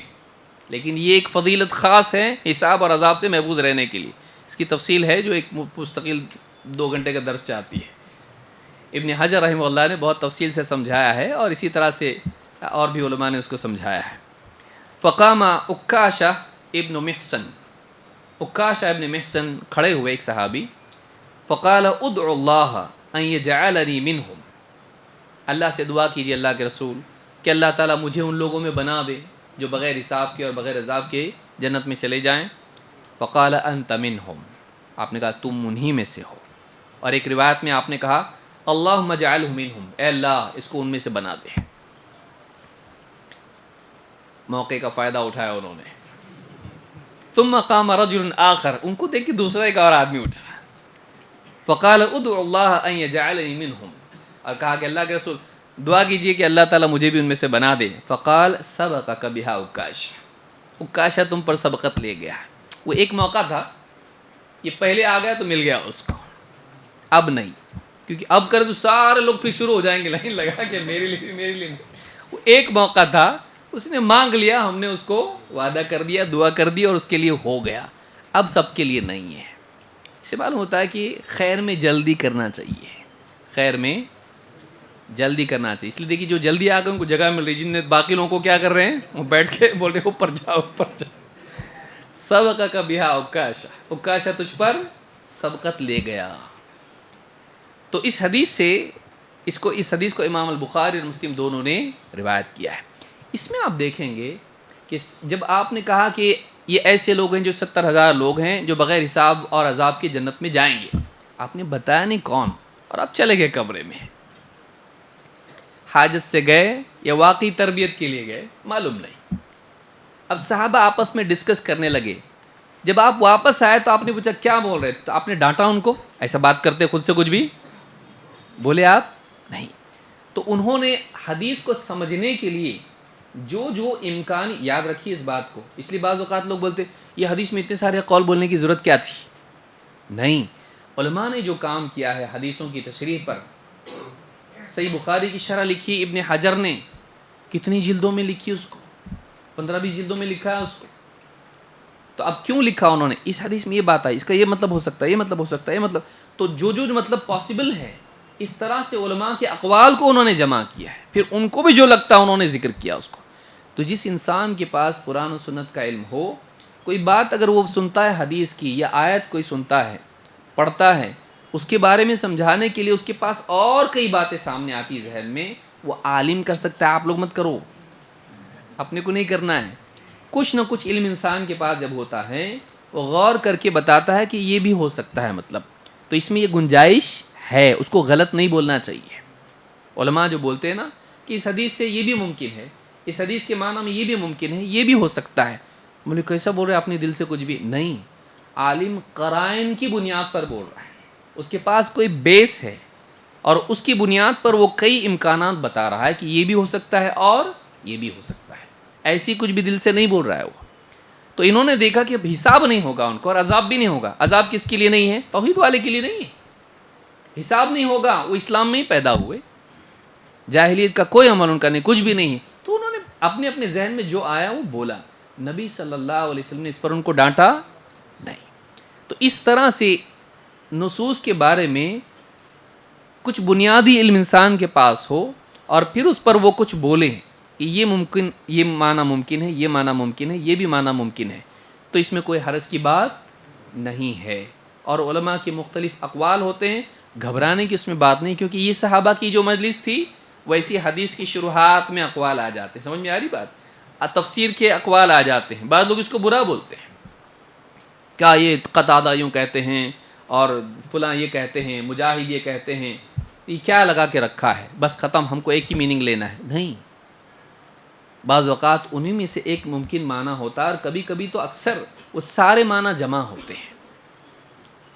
لیکن یہ ایک فضیلت خاص ہے حساب اور عذاب سے محفوظ رہنے کے لیے. اس کی تفصیل ہے جو ایک مستقل 2 گھنٹے کا درس چاہتی ہے. ابن حجر رحمہ اللہ نے بہت تفصیل سے سمجھایا ہے، اور اسی طرح سے اور بھی علماء نے اس کو سمجھایا ہے. فقام عکاشہ ابن محسن، عکاشہ ابن محسن کھڑے ہوئے ایک صحابی. فقال ادعو اللہ ان یجعلنی منہم، اللہ سے دعا کیجیے اللہ کے رسول کہ اللہ تعالیٰ مجھے ان لوگوں میں بنا دے جو بغیر حساب کے اور بغیر عذاب کے جنت میں چلے جائیں. فقال انت منہم، آپ نے کہا تم انہی میں سے ہو. اور ایک روایت میں آپ نے کہا اللہم اجعلہ منہم، اے اللہ اس کو ان میں سے بنا دے. موقع کا فائدہ اٹھایا انہوں نے. ثم قام رجل آخر، ان کو دیکھ کے دوسرا ایک اور آدمی اٹھا. فقال ادعو اللہ ان یجعلنی منہم، اور کہا کہ اللہ کے رسول دعا کیجئے کہ اللہ تعالیٰ مجھے بھی ان میں سے بنا دے. فقال سبقک بہا عکاشہ، عکاشہ تم پر سبقت لے گیا. وہ ایک موقع تھا، یہ پہلے آ گیا تو مل گیا اس کو، اب نہیں، کیونکہ اب کرے تو سارے لوگ پھر شروع ہو جائیں گے لائن لگا کہ میرے لیے بھی میرے لیے بھی. وہ ایک موقع تھا، اس نے مانگ لیا، ہم نے اس کو وعدہ کر دیا، دعا کر دی اور اس کے لیے ہو گیا. اب سب کے لیے نہیں ہے. اس سے معلوم ہوتا ہے کہ خیر میں جلدی کرنا چاہیے، خیر میں جلدی کرنا چاہیے. اس لیے دیکھیے جو جلدی آ کر ان کو جگہ مل رہی، جن نے باقی لوگوں کو کیا کر رہے ہیں، وہ بیٹھ کے بول رہے اوپر جاؤ اوپر جاؤ. سبقک بہا عکاشہ، عکاشہ تجھ پر سبقت لے گیا. تو اس حدیث سے اس حدیث کو امام البخاری اور مسلم دونوں نے روایت کیا ہے. اس میں آپ دیکھیں گے کہ جب آپ نے کہا کہ یہ ایسے لوگ ہیں جو 70,000 لوگ ہیں جو بغیر حساب اور عذاب کی جنت میں جائیں گے، آپ نے بتایا نہیں کون، اور آپ چلے گئے کمرے میں. حاجت سے گئے یا واقعی تربیت کے لیے گئے معلوم نہیں. اب صحابہ آپس میں ڈسکس کرنے لگے. جب آپ واپس آئے تو آپ نے پوچھا کیا بول رہے, تو آپ نے ڈانٹا ان کو, ایسا بات کرتے خود سے کچھ بھی بولے آپ نہیں. تو انہوں نے حدیث کو سمجھنے کے لیے جو امکان, یاد رکھیے اس بات کو, اس لیے بعض اوقات لوگ بولتے یہ حدیث میں اتنے سارے قول بولنے کی ضرورت کیا تھی. نہیں, علماء نے جو کام کیا ہے حدیثوں کی تشریح پر, صحیح بخاری کی شرح لکھی ابن حجر نے, کتنی جلدوں میں لکھی, اس کو 15-20 جلدوں میں لکھا ہے اس کو. تو اب کیوں لکھا انہوں نے, اس حدیث میں یہ بات آئی, اس کا یہ مطلب ہو سکتا ہے, یہ مطلب ہو سکتا ہے, یہ مطلب, تو جو مطلب پاسبل ہے اس طرح سے علماء کے اقوال کو انہوں نے جمع کیا ہے, پھر ان کو بھی جو لگتا ہے انہوں نے ذکر کیا اس کو. تو جس انسان کے پاس قرآن و سنت کا علم ہو, کوئی بات اگر وہ سنتا ہے حدیث کی یا آیت کوئی سنتا ہے پڑھتا ہے, اس کے بارے میں سمجھانے کے لیے اس کے پاس اور کئی باتیں سامنے آتی ذہن میں, وہ عالم کر سکتا ہے. آپ لوگ مت کرو, اپنے کو نہیں کرنا ہے. کچھ نہ کچھ علم انسان کے پاس جب ہوتا ہے وہ غور کر کے بتاتا ہے کہ یہ بھی ہو سکتا ہے, مطلب تو اس میں یہ گنجائش ہے, اس کو غلط نہیں بولنا چاہیے. علماء جو بولتے ہیں نا کہ اس حدیث سے یہ بھی ممکن ہے, اس حدیث کے معنی میں یہ بھی ممکن ہے, یہ بھی ہو سکتا ہے, بولے کیسا بول رہے اپنے دل سے کچھ بھی نہیں. عالم قرائن کی بنیاد پر بول رہا ہے, اس کے پاس کوئی بیس ہے اور اس کی بنیاد پر وہ کئی امکانات بتا رہا ہے کہ یہ بھی ہو سکتا ہے اور یہ بھی ہو سکتا ہے. ایسی کچھ بھی دل سے نہیں بول رہا ہے وہ. تو انہوں نے دیکھا کہ حساب نہیں ہوگا ان کو اور عذاب بھی نہیں ہوگا. عذاب کس کے لیے نہیں ہے, توحید والے کے لیے نہیں ہے. حساب نہیں ہوگا, وہ اسلام میں ہی پیدا ہوئے, جاہلیت کا کوئی عمل ان کا نہیں, کچھ بھی نہیں ہے. تو انہوں نے اپنے ذہن میں جو آیا وہ بولا. نبی صلی اللہ علیہ وسلم نے اس پر ان کو ڈانٹا نہیں. تو اس طرح سے نصوص کے بارے میں کچھ بنیادی علم انسان کے پاس ہو اور پھر اس پر وہ کچھ بولے کہ یہ ممکن, یہ معنی ممکن ہے, یہ معنی ممکن ہے, یہ بھی معنی ممکن ہے, تو اس میں کوئی حرج کی بات نہیں ہے. اور علماء کے مختلف اقوال ہوتے ہیں, گھبرانے کی اس میں بات نہیں, کیونکہ یہ صحابہ کی جو مجلس تھی ویسی حدیث کی شروحات میں اقوال آ جاتے ہیں. سمجھ میں آ رہی بات, تفسیر کے اقوال آ جاتے ہیں. بعض لوگ اس کو برا بولتے ہیں, کیا یہ قتادہ یوں کہتے ہیں اور فلاں یہ کہتے ہیں, مجاہد یہ کہتے ہیں, یہ کیا لگا کے رکھا ہے, بس ختم, ہم کو ایک ہی میننگ لینا ہے. نہیں, بعض اوقات انہی میں سے ایک ممکن معنی ہوتا ہے, اور کبھی کبھی تو اکثر وہ سارے معنی جمع ہوتے ہیں,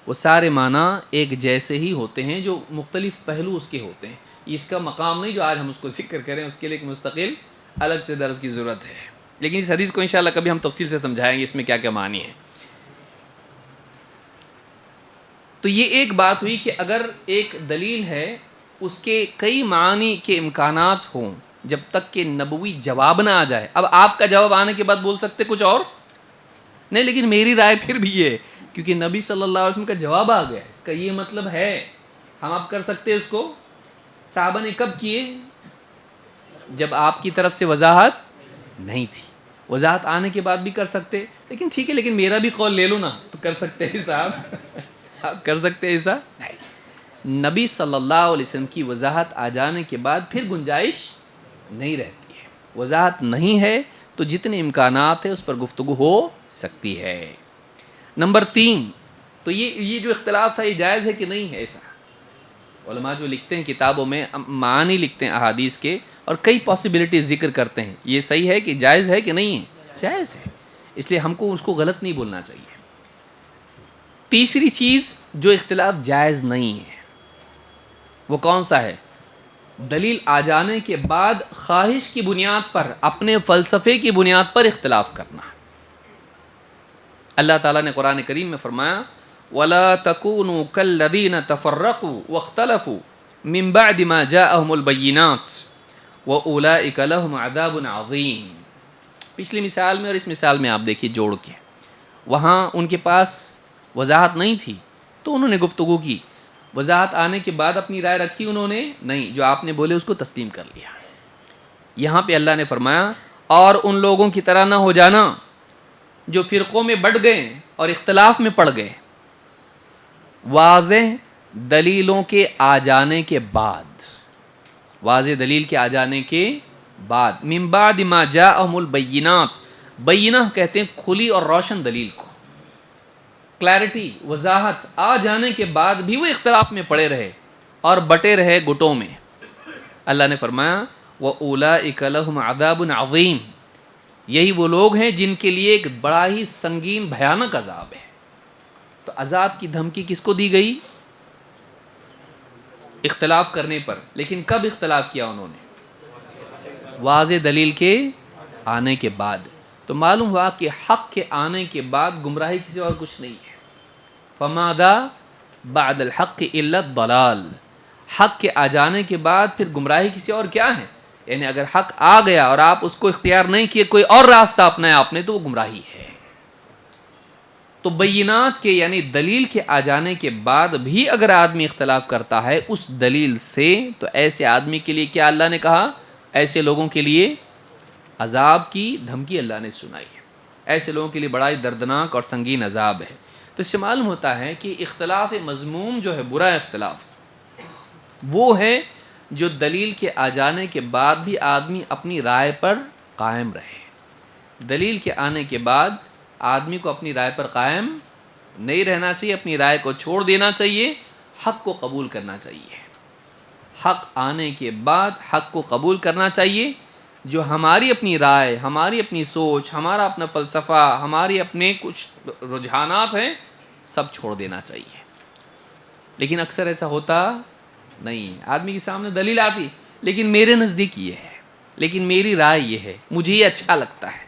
وہ سارے معنی ایک جیسے ہی ہوتے ہیں, جو مختلف پہلو اس کے ہوتے ہیں. اس کا مقام نہیں جو آج ہم اس کو ذکر کریں, اس کے لیے ایک مستقل الگ سے درس کی ضرورت ہے. لیکن اس حدیث کو انشاءاللہ کبھی ہم تفصیل سے سمجھائیں گے اس میں کیا کیا معنی ہے. تو یہ ایک بات ہوئی کہ اگر ایک دلیل ہے اس کے کئی معنی کے امکانات ہوں, جب تک کہ نبوی جواب نہ آ جائے. اب آپ کا جواب آنے کے بعد بول سکتے کچھ اور نہیں, لیکن میری رائے پھر بھی یہ ہے, کیونکہ نبی صلی اللہ علیہ وسلم کا جواب آ گیا, اس کا یہ مطلب ہے, ہم اب کر سکتے اس کو. صحابہ نے کب کیے, جب آپ کی طرف سے وضاحت نہیں تھی. وضاحت آنے کے بعد بھی کر سکتے, لیکن ٹھیک ہے, لیکن میرا بھی قول لے لو نا, تو کر سکتے ہیں صاحب. آپ کر سکتے ہیں ایسا نہیں. نبی صلی اللہ علیہ وسلم کی وضاحت آ جانے کے بعد پھر گنجائش نہیں رہتی ہے. وضاحت نہیں ہے تو جتنے امکانات ہیں اس پر گفتگو ہو سکتی ہے. نمبر 3, تو یہ جو اختلاف تھا یہ جائز ہے کہ نہیں ہے. ایسا علماء جو لکھتے ہیں کتابوں میں معنی لکھتے ہیں احادیث کے, اور کئی پاسبلٹیز ذکر کرتے ہیں, یہ صحیح ہے کہ جائز ہے کہ نہیں ہے, جائز ہے. اس لیے ہم کو اس کو غلط نہیں بولنا چاہیے. تیسری چیز جو اختلاف جائز نہیں ہے وہ کون سا ہے, دلیل آ جانے کے بعد خواہش کی بنیاد پر, اپنے فلسفے کی بنیاد پر اختلاف کرنا. اللہ تعالیٰ نے قرآن کریم میں فرمایا وَلَا تَكُونُوا كَالَّذِينَ تَفَرَّقُوا وَاخْتَلَفُوا مِن بَعْدِ مَا جَاءَهُمُ الْبَيِّنَاتُ وَأُولَٰئِكَ لَهُمْ عَذَابٌ عَظِيمٌ. پچھلی مثال میں اور اس مثال میں آپ دیکھیے جوڑ کے, وہاں ان کے پاس وضاحت نہیں تھی تو انہوں نے گفتگو کی, وضاحت آنے کے بعد اپنی رائے رکھی انہوں نے نہیں, جو آپ نے بولے اس کو تسلیم کر لیا. یہاں پہ اللہ نے فرمایا اور ان لوگوں کی طرح نہ ہو جانا جو فرقوں میں بٹ گئے اور اختلاف میں پڑ گئے واضح دلیلوں کے آ جانے کے بعد, واضح دلیل کے آ جانے کے بعد. من بعد ما جاءہم البینات, بینہ کہتے ہیں کھلی اور روشن دلیل کو, کلیرٹی, وضاحت آ جانے کے بعد بھی وہ اختلاف میں پڑے رہے اور بٹے رہے گٹوں میں. اللہ نے فرمایا وَأُولَئِكَ لَهُمْ عَذَابٌ عَظِيمٌ، یہی وہ لوگ ہیں جن کے لیے ایک بڑا ہی سنگین بھیانک عذاب ہے۔ تو عذاب کی دھمکی کس کو دی گئی؟ اختلاف کرنے پر، لیکن کب اختلاف کیا انہوں نے؟ واضح دلیل کے آنے کے بعد۔ تو معلوم ہوا کہ حق کے آنے کے بعد گمراہی کسی اور کچھ نہیں ہے۔ فَمَاذَا بَعْدَ الْحَقِّ إِلَّا الضَّلَالُ، حق کے آ جانے کے بعد پھر گمراہی کسی اور کیا ہے؟ یعنی اگر حق آ گیا اور آپ اس کو اختیار نہیں کیے، کوئی اور راستہ اپنایا آپ نے، تو وہ گمراہی ہے۔ تو بینات کے یعنی دلیل کے آ جانے کے بعد بھی اگر آدمی اختلاف کرتا ہے اس دلیل سے، تو ایسے آدمی کے لیے کیا اللہ نے کہا؟ ایسے لوگوں کے لیے عذاب کی دھمکی اللہ نے سنائی ہے۔ ایسے لوگوں کے لیے بڑا ہی دردناک اور سنگین عذاب ہے۔ تو اس سے معلوم ہوتا ہے کہ اختلاف مذموم جو ہے، برا اختلاف، وہ ہے جو دلیل کے آ جانے کے بعد بھی آدمی اپنی رائے پر قائم رہے۔ دلیل کے آنے کے بعد آدمی کو اپنی رائے پر قائم نہیں رہنا چاہیے، اپنی رائے کو چھوڑ دینا چاہیے، حق کو قبول کرنا چاہیے۔ حق آنے کے بعد حق کو قبول کرنا چاہیے۔ جو ہماری اپنی رائے، ہماری اپنی سوچ، ہمارا اپنا فلسفہ، ہمارے اپنے کچھ رجحانات ہیں، سب چھوڑ دینا چاہیے۔ لیکن اکثر ایسا ہوتا نہیں۔ آدمی کے سامنے دلیل آتی، لیکن میرے نزدیک یہ ہے، لیکن میری رائے یہ ہے، مجھے یہ اچھا لگتا ہے،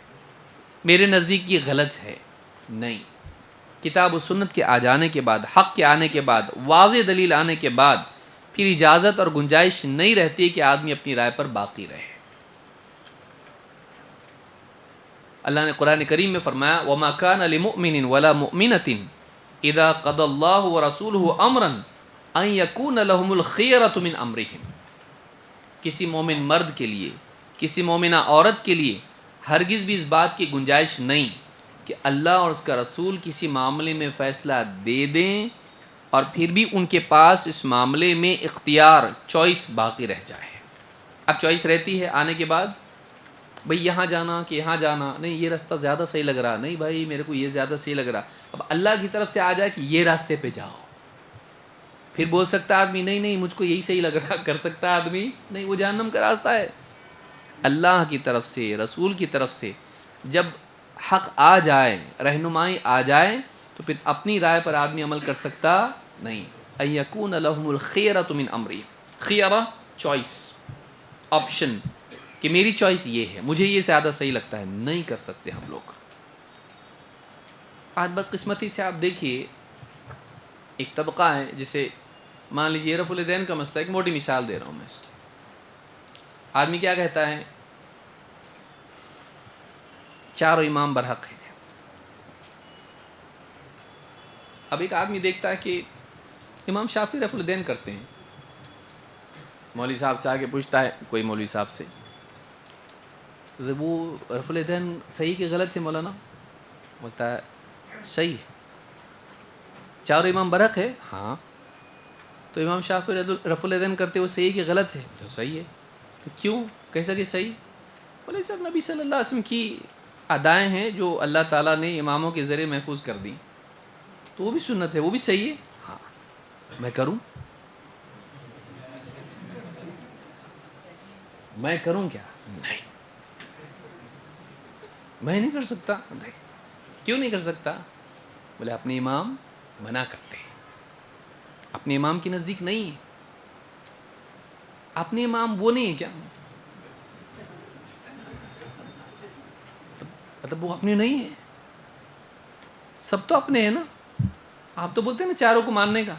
میرے نزدیک یہ غلط ہے۔ نہیں، کتاب و سنت کے آ جانے کے بعد، حق کے آنے کے بعد، واضح دلیل آنے کے بعد پھر اجازت اور گنجائش نہیں رہتی کہ آدمی اپنی رائے پر باقی رہے۔ اللہ نے قرآن کریم میں فرمایا وَمَا كَانَ لِمُؤْمِنٍ وَلَا مُؤْمِنَةٍ إِذَا قَضَى اللَّهُ وَرَسُولُهُ أَمْرًا أَن يَكُونَ لَهُمُ الْخِيَرَةُ مِنْ أَمْرِهِمْ، کسی مومن مرد کے لیے، کسی مومنہ عورت کے لیے ہرگز بھی اس بات کی گنجائش نہیں کہ اللہ اور اس کا رسول کسی معاملے میں فیصلہ دے دیں اور پھر بھی ان کے پاس اس معاملے میں اختیار، چوائس باقی رہ جائے۔ اب چوائس رہتی ہے آنے کے بعد، بھئی یہاں جانا کہ یہاں جانا، نہیں یہ راستہ زیادہ صحیح لگ رہا، نہیں بھائی میرے کو یہ زیادہ صحیح لگ رہا۔ اب اللہ کی طرف سے آ جائے کہ یہ راستے پہ جاؤ، پھر بول سکتا آدمی نہیں نہیں مجھ کو یہی صحیح لگ رہا، کر سکتا آدمی نہیں، وہ جہنم کا راستہ ہے۔ اللہ کی طرف سے، رسول کی طرف سے جب حق آ جائے، رہنمائی آ جائے، تو پھر اپنی رائے پر آدمی عمل کر سکتا نہیں۔ ان یکون لهم الخیرۃ من امرهم، خیرہ چوائس، آپشن، کہ میری چوائس یہ ہے، مجھے یہ زیادہ صحیح لگتا ہے، نہیں کر سکتے ہم لوگ۔ آج بدقسمتی سے آپ دیکھیے، ایک طبقہ ہے جسے مان لیجیے رفع الیدین کا مسئلہ، ایک موٹی مثال دے رہا ہوں میں اس کی۔ آدمی کیا کہتا ہے؟ چاروں امام برحق ہیں۔ اب ایک آدمی دیکھتا ہے کہ امام شافعی رفع الیدین کرتے ہیں، مولوی صاحب سے آگے پوچھتا ہے کوئی مولوی صاحب سے، وہ رفع الیدین صحیح کہ غلط ہے مولانا؟ بولتا ہے صحیح ہے۔ چاروں امام برحق ہے؟ ہاں۔ تو امام شافعی رفع الیدین کرتے وہ صحیح کہ غلط ہے؟ تو صحیح ہے۔ تو کیوں کیسا کہ صحیح؟ بولے سب نبی صلی اللہ علیہ وسلم کی ادائیں ہیں جو اللہ تعالیٰ نے اماموں کے ذریعے محفوظ کر دی، تو وہ بھی سنت ہے، وہ بھی صحیح ہے۔ ہاں، میں کروں کیا؟ نہیں، میں نہیں کر سکتا۔ نہیں، کیوں نہیں کر سکتا؟ بولے اپنے امام منع کرتے ہیں، اپنے امام کے نزدیک نہیں ہے۔ اپنے امام وہ نہیں ہے کیا؟ مطلب وہ اپنے نہیں ہے، سب تو اپنے ہیں نا۔ آپ تو بولتے ہیں نا چاروں کو ماننے کا،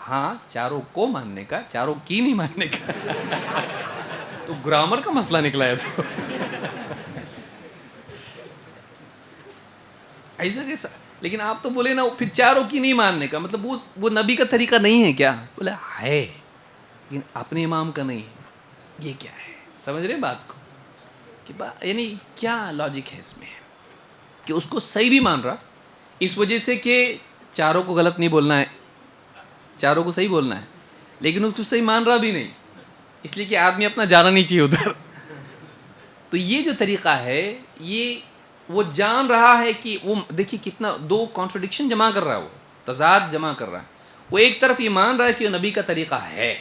ہاں چاروں کو ماننے کا، چاروں کی نہیں ماننے کا۔ تو گرامر کا مسئلہ نکلا ہے تو ایسا کیسا؟ لیکن آپ تو بولے نا پھر چاروں کی نہیں ماننے کا، مطلب وہ نبی کا طریقہ نہیں ہے کیا؟ بولے ہے لیکن اپنے امام کا نہیں ہے۔ یہ کیا ہے؟ سمجھ رہے بات کو کہ یعنی کیا لاجک ہے اس میں کہ اس کو صحیح بھی مان رہا، اس وجہ سے کہ چاروں کو غلط نہیں بولنا ہے، چاروں کو صحیح بولنا ہے، لیکن اس کو صحیح مان رہا بھی نہیں، اس لیے کہ آدمی اپنا جانا نہیں چاہیے ادھر۔ تو یہ جو طریقہ ہے، یہ وہ جان رہا ہے کہ وہ دیکھیے کتنا دو کانٹرڈکشن جمع کر رہا ہے، وہ تضاد جمع کر رہا ہے۔ وہ ایک طرف یہ مان رہا ہے کہ وہ نبی کا طریقہ ہے،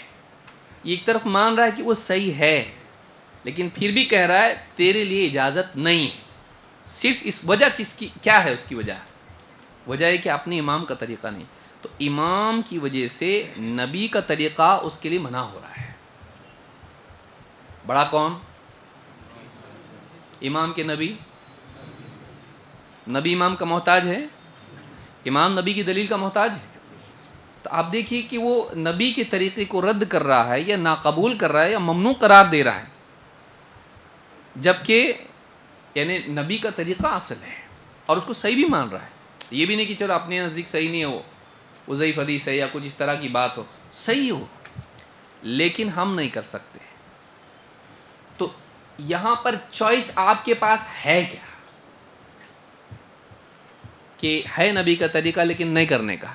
یہ ایک طرف مان رہا ہے کہ وہ صحیح ہے، لیکن پھر بھی کہہ رہا ہے تیرے لیے اجازت نہیں ہے. صرف اس وجہ کس کی کیا ہے؟ اس کی وجہ ہے کہ اپنے امام کا طریقہ نہیں. تو امام کی وجہ سے نبی کا طریقہ اس کے لیے منع ہو رہا ہے. بڑا کون؟ امام کے نبی. نبی امام کا محتاج ہے؟ امام نبی کی دلیل کا محتاج ہے؟ تو آپ دیکھیے کہ وہ نبی کے طریقے کو رد کر رہا ہے یا ناقبول کر رہا ہے یا ممنوع قرار دے رہا ہے، جبکہ یعنی نبی کا طریقہ اصل ہے اور اس کو صحیح بھی مان رہا ہے. یہ بھی نہیں کہ چلو اپنے نزدیک صحیح نہیں ہو، وہ ضعیف حدیث ہے یا کچھ اس طرح کی بات ہو، صحیح ہو لیکن ہم نہیں کر سکتے. تو یہاں پر چوائس آپ کے پاس ہے کیا؟ کہ ہے نبی کا طریقہ لیکن نہیں کرنے کا.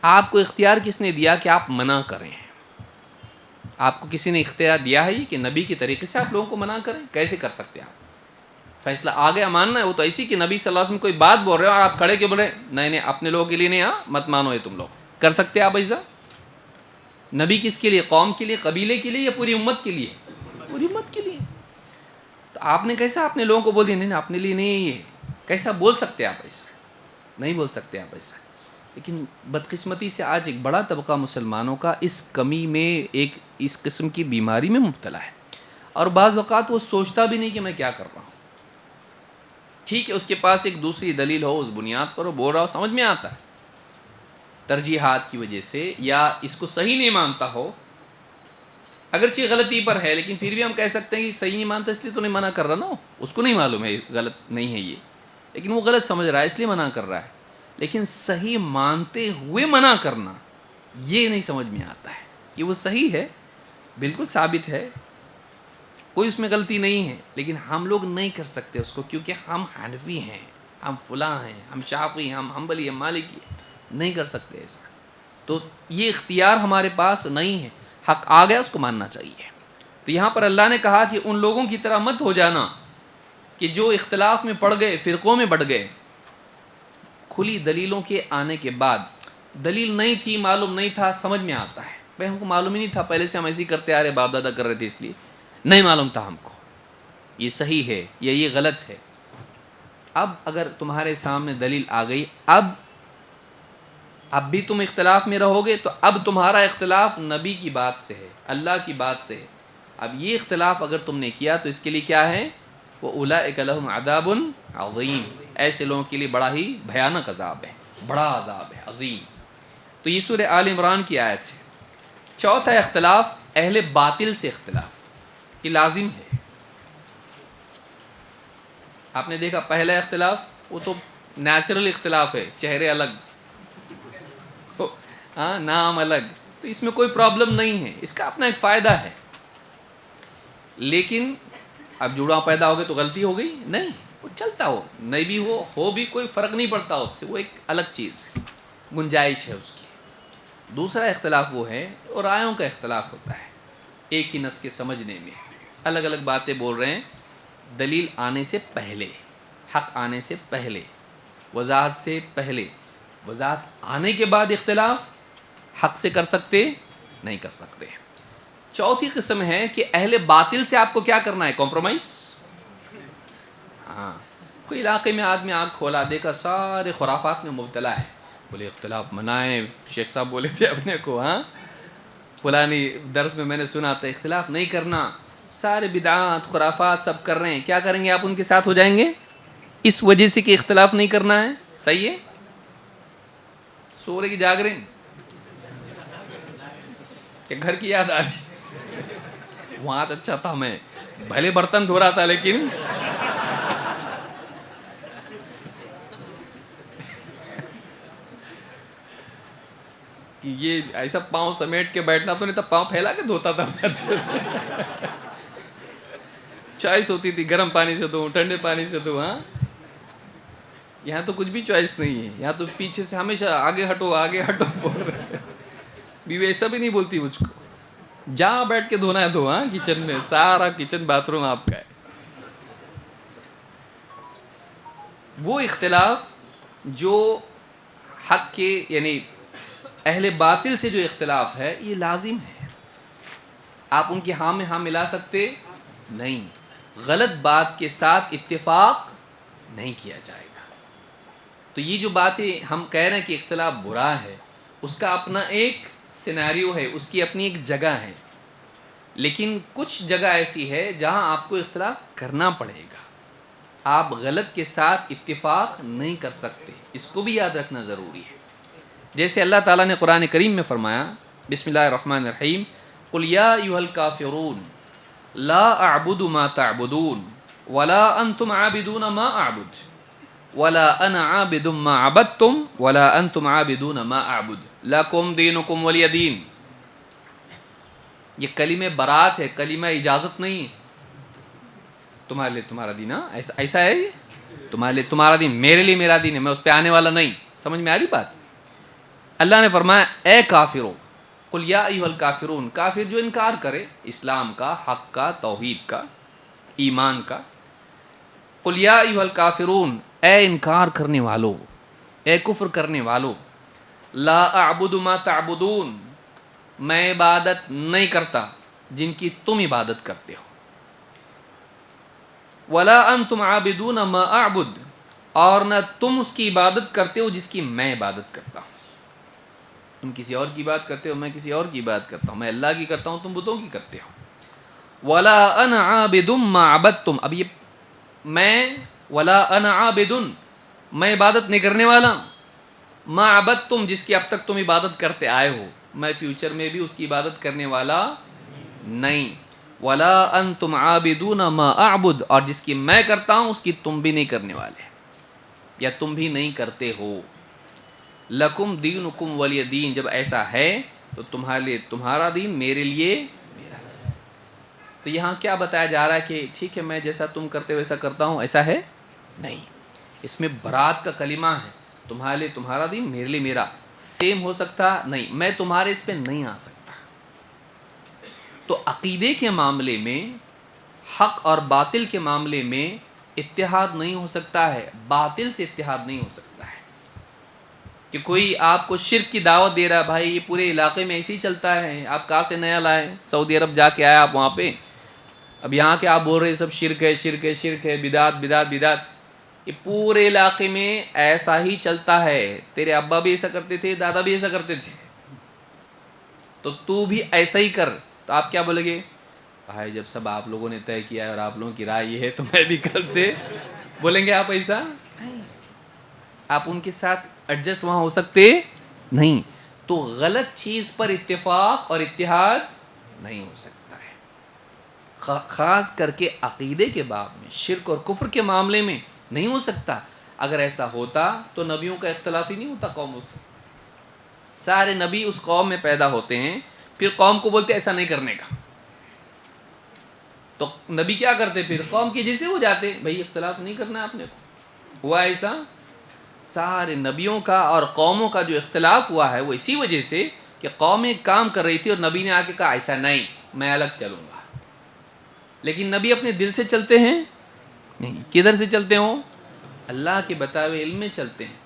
آپ کو اختیار کس نے دیا کہ آپ منع کریں؟ آپ کو کسی نے اختیار دیا ہے کہ نبی کے طریقے سے آپ لوگوں کو منع کریں؟ کیسے کر سکتے آپ؟ فیصلہ آ گیا ماننا ہے، وہ تو ایسی کہ نبی صلی اللہ علیہ وسلم کوئی بات بول رہے ہو اور آپ کھڑے کے بولے نہیں اپنے لوگوں کے لیے نہیں، مت مانو یہ تم لوگ. کر سکتے آپ ایسا؟ نبی کس کے لیے؟ قوم کے لیے، قبیلے کے لیے یا پوری امت کے لیے؟ پوری امت کے لیے. تو آپ نے کیسا اپنے لوگوں کو بول دیا نہیں اپنے لیے نہیں ہے؟ یہ کیسا بول سکتے آپ ایسا؟ نہیں بول سکتے آپ ایسا. لیکن بدقسمتی سے آج ایک بڑا طبقہ مسلمانوں کا اس کمی میں، ایک اس قسم کی بیماری میں مبتلا ہے، اور بعض اوقات وہ سوچتا بھی نہیں کہ میں کیا کر رہا ہوں. ٹھیک ہے اس کے پاس ایک دوسری دلیل ہو، اس بنیاد پر وہ بول رہا ہو، سمجھ میں آتا ہے، ترجیحات کی وجہ سے یا اس کو صحیح نہیں مانتا ہو، اگرچہ غلطی پر ہے لیکن پھر بھی ہم کہہ سکتے ہیں کہ صحیح نہیں مانتا اس لیے تو نہیں منع کر رہا نا، اس کو نہیں معلوم ہے غلط نہیں ہے یہ، لیکن وہ غلط سمجھ رہا ہے اس لیے منع کر رہا ہے. لیکن صحیح مانتے ہوئے منع کرنا یہ نہیں سمجھ میں آتا ہے کہ وہ صحیح ہے، بالکل ثابت ہے، کوئی اس میں غلطی نہیں ہے، لیکن ہم لوگ نہیں کر سکتے اس کو کیونکہ ہم حنفی ہیں، ہم فلاں ہیں، ہم شافعی، ہم حنبلی، ہم مالکی، نہیں کر سکتے ایسا. تو یہ اختیار ہمارے پاس نہیں ہے. حق آ گیا اس کو ماننا چاہیے. تو یہاں پر اللہ نے کہا کہ ان لوگوں کی طرح مت ہو جانا کہ جو اختلاف میں پڑ گئے، فرقوں میں بڑھ گئے. کھلی دلیلوں کے آنے کے بعد، دلیل نہیں تھی، معلوم نہیں تھا، سمجھ میں آتا ہے بھائی ہم کو معلوم ہی نہیں تھا، پہلے سے ہم ایسے ہی کرتے آ رہے، باپ دادا کر رہے تھے، اس لیے نہیں معلوم تھا ہم کو یہ صحیح ہے یا یہ غلط ہے. اب اگر تمہارے سامنے دلیل آ گئی، اب بھی تم اختلاف میں رہو گے، تو اب تمہارا اختلاف نبی کی بات سے ہے، اللہ کی بات سے ہے. اب یہ اختلاف اگر تم نے کیا تو اس کے لیے کیا ہے؟ وَأُولَٰئِكَ لَهُمْ عَذَابٌ عَظِيمٌ. ایسے لوگوں کے لیے بڑا ہی بھیانک عذاب ہے، بڑا عذاب ہے، عظیم. تو یہ سورہ آل عمران کی آیت ہے. چوتھا اختلاف، اہل باطل سے اختلاف، یہ لازم ہے. آپ نے دیکھا پہلا اختلاف وہ تو نیچرل اختلاف ہے، چہرے الگ، ہاں نام الگ، تو اس میں کوئی پرابلم نہیں ہے، اس کا اپنا ایک فائدہ ہے. لیکن اب جڑاؤ پیدا ہو گئے تو غلطی ہو گئی نہیں، وہ چلتا ہو نہیں بھی ہو بھی کوئی فرق نہیں پڑتا اس سے، وہ ایک الگ چیز ہے، گنجائش ہے اس کی. دوسرا اختلاف وہ ہے، اور رائوں کا اختلاف ہوتا ہے، ایک ہی نص کے سمجھنے میں الگ الگ باتیں بول رہے ہیں، دلیل آنے سے پہلے، حق آنے سے پہلے، وضاحت سے پہلے. وضاحت آنے کے بعد اختلاف حق سے کر سکتے نہیں کر سکتے. چوتھی قسم ہے کہ اہل باطل سے آپ کو کیا کرنا ہے؟ کمپرومائز. ہاں کوئی علاقے میں آدمی آنکھ کھولا، دیکھا سارے خرافات میں مبتلا ہے، بولے اختلاف منائیں، شیخ صاحب بولے تھے اپنے کو، ہاں فلانی درس میں میں نے سنا تھا اختلاف نہیں کرنا، سارے بدعات خرافات سب کر رہے ہیں، کیا کریں گے آپ؟ ان کے ساتھ ہو جائیں گے اس وجہ سے کہ اختلاف نہیں کرنا ہے. صحیح ہے؟ سو رہے کی جاگ رہے ہیں کہ گھر کی یاد آ رہی؟ وہاں تو اچھا تھا، میں بھلے برتن دھو رہا تھا لیکن کہ یہ ایسا پاؤں سمیٹ کے بیٹھنا تو نہیں تھا، پاؤں پھیلا کے دھوتا تھا میں اچھے سے. چوائس ہوتی تھی، گرم پانی سے دھو، ٹھنڈے پانی سے دھو. ہاں یہاں تو کچھ بھی چوائس نہیں ہے، یہاں تو پیچھے سے ہمیشہ آگے ہٹو آگے ہٹو بول رہے. بیوی ایسا بھی نہیں بولتی مجھ کو، جہاں بیٹھ کے دھونا ہے دھو، ہاں کچن میں، سارا کچن باتھ روم آپ کا ہے. وہ اختلاف جو حق کے یعنی اہل باطل سے جو اختلاف ہے یہ لازم ہے. آپ ان کی ہاں میں ہاں ملا سکتے نہیں. غلط بات کے ساتھ اتفاق نہیں کیا جائے گا. تو یہ جو باتیں ہم کہہ رہے ہیں کہ اختلاف برا ہے، اس کا اپنا ایک سینیریو ہے، اس کی اپنی ایک جگہ ہے. لیکن کچھ جگہ ایسی ہے جہاں آپ کو اختلاف کرنا پڑے گا. آپ غلط کے ساتھ اتفاق نہیں کر سکتے، اس کو بھی یاد رکھنا ضروری ہے. جیسے اللہ تعالیٰ نے قرآن کریم میں فرمایا، بسم اللہ الرحمن الرحیم، قل یا ایھا الکافرون لا اعبد ما تعبدون ولا انتم عابدون ما اعبد ولا انا عابد ما عبدتم ولا انتم عابدون ما اعبد لکم دینکم ولی دین. یہ کلمہ برات ہے، کلمہ اجازت نہیں ہے. تمہارے لیے تمہارا دین، ایسا ہے یہ، تمہارے لیے تمہارا دین، میرے لیے میرا دین ہے، میں اس پہ آنے والا نہیں. سمجھ میں آ رہی بات؟ اللہ نے فرمایا اے کافروں، قل یا ایھا الکافرون، کافر جو انکار کرے اسلام کا، حق کا، توحید کا، ایمان کا. قل یا ایھا الکافرون، اے انکار کرنے والو، اے کفر کرنے والو، لا اعبد ما تعبدون، میں عبادت نہیں کرتا جن کی تم عبادت کرتے ہو، ولا انتم عابدون ما اعبد، اور نہ تم اس کی عبادت کرتے ہو جس کی میں عبادت کرتا ہوں. تم کسی اور کی بات کرتے ہو، میں کسی اور کی بات کرتا ہوں، میں اللہ کی کرتا ہوں، تم بتوں کی کرتے ہو. ولا انا عابد ما عبدتم، اب یہ میں، ولا انا عابد، میں عبادت نہیں کرنے والا، ما عبدتم، جس کی اب تک تم عبادت کرتے آئے ہو، میں فیوچر میں بھی اس کی عبادت کرنے والا نہیں. ولا انتم عابدون ما اعبد، اور جس کی میں کرتا ہوں اس کی تم بھی نہیں کرنے والے، یا تم بھی نہیں کرتے ہو. لکم دینکم ولی دین، جب ایسا ہے تو تمہارے لیے تمہارا دین، میرے لیے میرا دین. تو یہاں کیا بتایا جا رہا ہے کہ ٹھیک ہے میں جیسا تم کرتے ویسا کرتا ہوں، ایسا ہے نہیں. اس میں برات کا کلمہ ہے، تمہارے لیے تمہارا دین، میرے لیے میرا. سیم ہو سکتا نہیں، میں تمہارے اس پہ نہیں آ سکتا. تو عقیدے کے معاملے میں، حق اور باطل کے معاملے میں اتحاد نہیں ہو سکتا ہے، باطل سے اتحاد نہیں ہو سکتا ہے. کہ کوئی آپ کو شرک کی دعوت دے رہا ہے، بھائی یہ پورے علاقے میں ایسے ہی چلتا ہے، آپ کہاں سے نیا لائے، سعودی عرب جا کے آئے آپ وہاں پہ، اب یہاں کے آپ بول رہے ہیں سب شرک ہے، شرک ہے، شرک ہے، بدعت بدعت بدعت. یہ پورے علاقے میں ایسا ہی چلتا ہے، تیرے ابا بھی ایسا کرتے تھے، دادا بھی ایسا کرتے تھے، تو بھی ایسا ہی کر. تو آپ کیا بولیں گے؟ بھائی جب سب آپ لوگوں نے طے کیا ہے اور آپ لوگوں کی رائے یہ ہے تو میں بھی کل سے، بولیں گے آپ ایسا؟ آپ ان کے ساتھ ایڈجسٹ وہاں ہو سکتے نہیں. تو غلط چیز پر اتفاق اور اتحاد نہیں ہو سکتا ہے، خاص کر کے عقیدے کے باب میں، شرک اور کفر کے معاملے میں نہیں ہو سکتا. اگر ایسا ہوتا تو نبیوں کا اختلاف ہی نہیں ہوتا قوموں سے. سارے نبی اس قوم میں پیدا ہوتے ہیں، پھر قوم کو بولتے ایسا نہیں کرنے کا. تو نبی کیا کرتے؟ پھر قوم کے جیسے ہو جاتے، بھئی اختلاف نہیں کرنا آپ نے کو. ہوا ایسا؟ سارے نبیوں کا اور قوموں کا جو اختلاف ہوا ہے وہ اسی وجہ سے کہ قوم ایک کام کر رہی تھی اور نبی نے آ کے کہا ایسا نہیں، میں الگ چلوں گا. لیکن نبی اپنے دل سے چلتے ہیں نہیں، کدھر سے چلتے ہوں؟ اللہ کے بتائے ہوئے علم میں چلتے ہیں.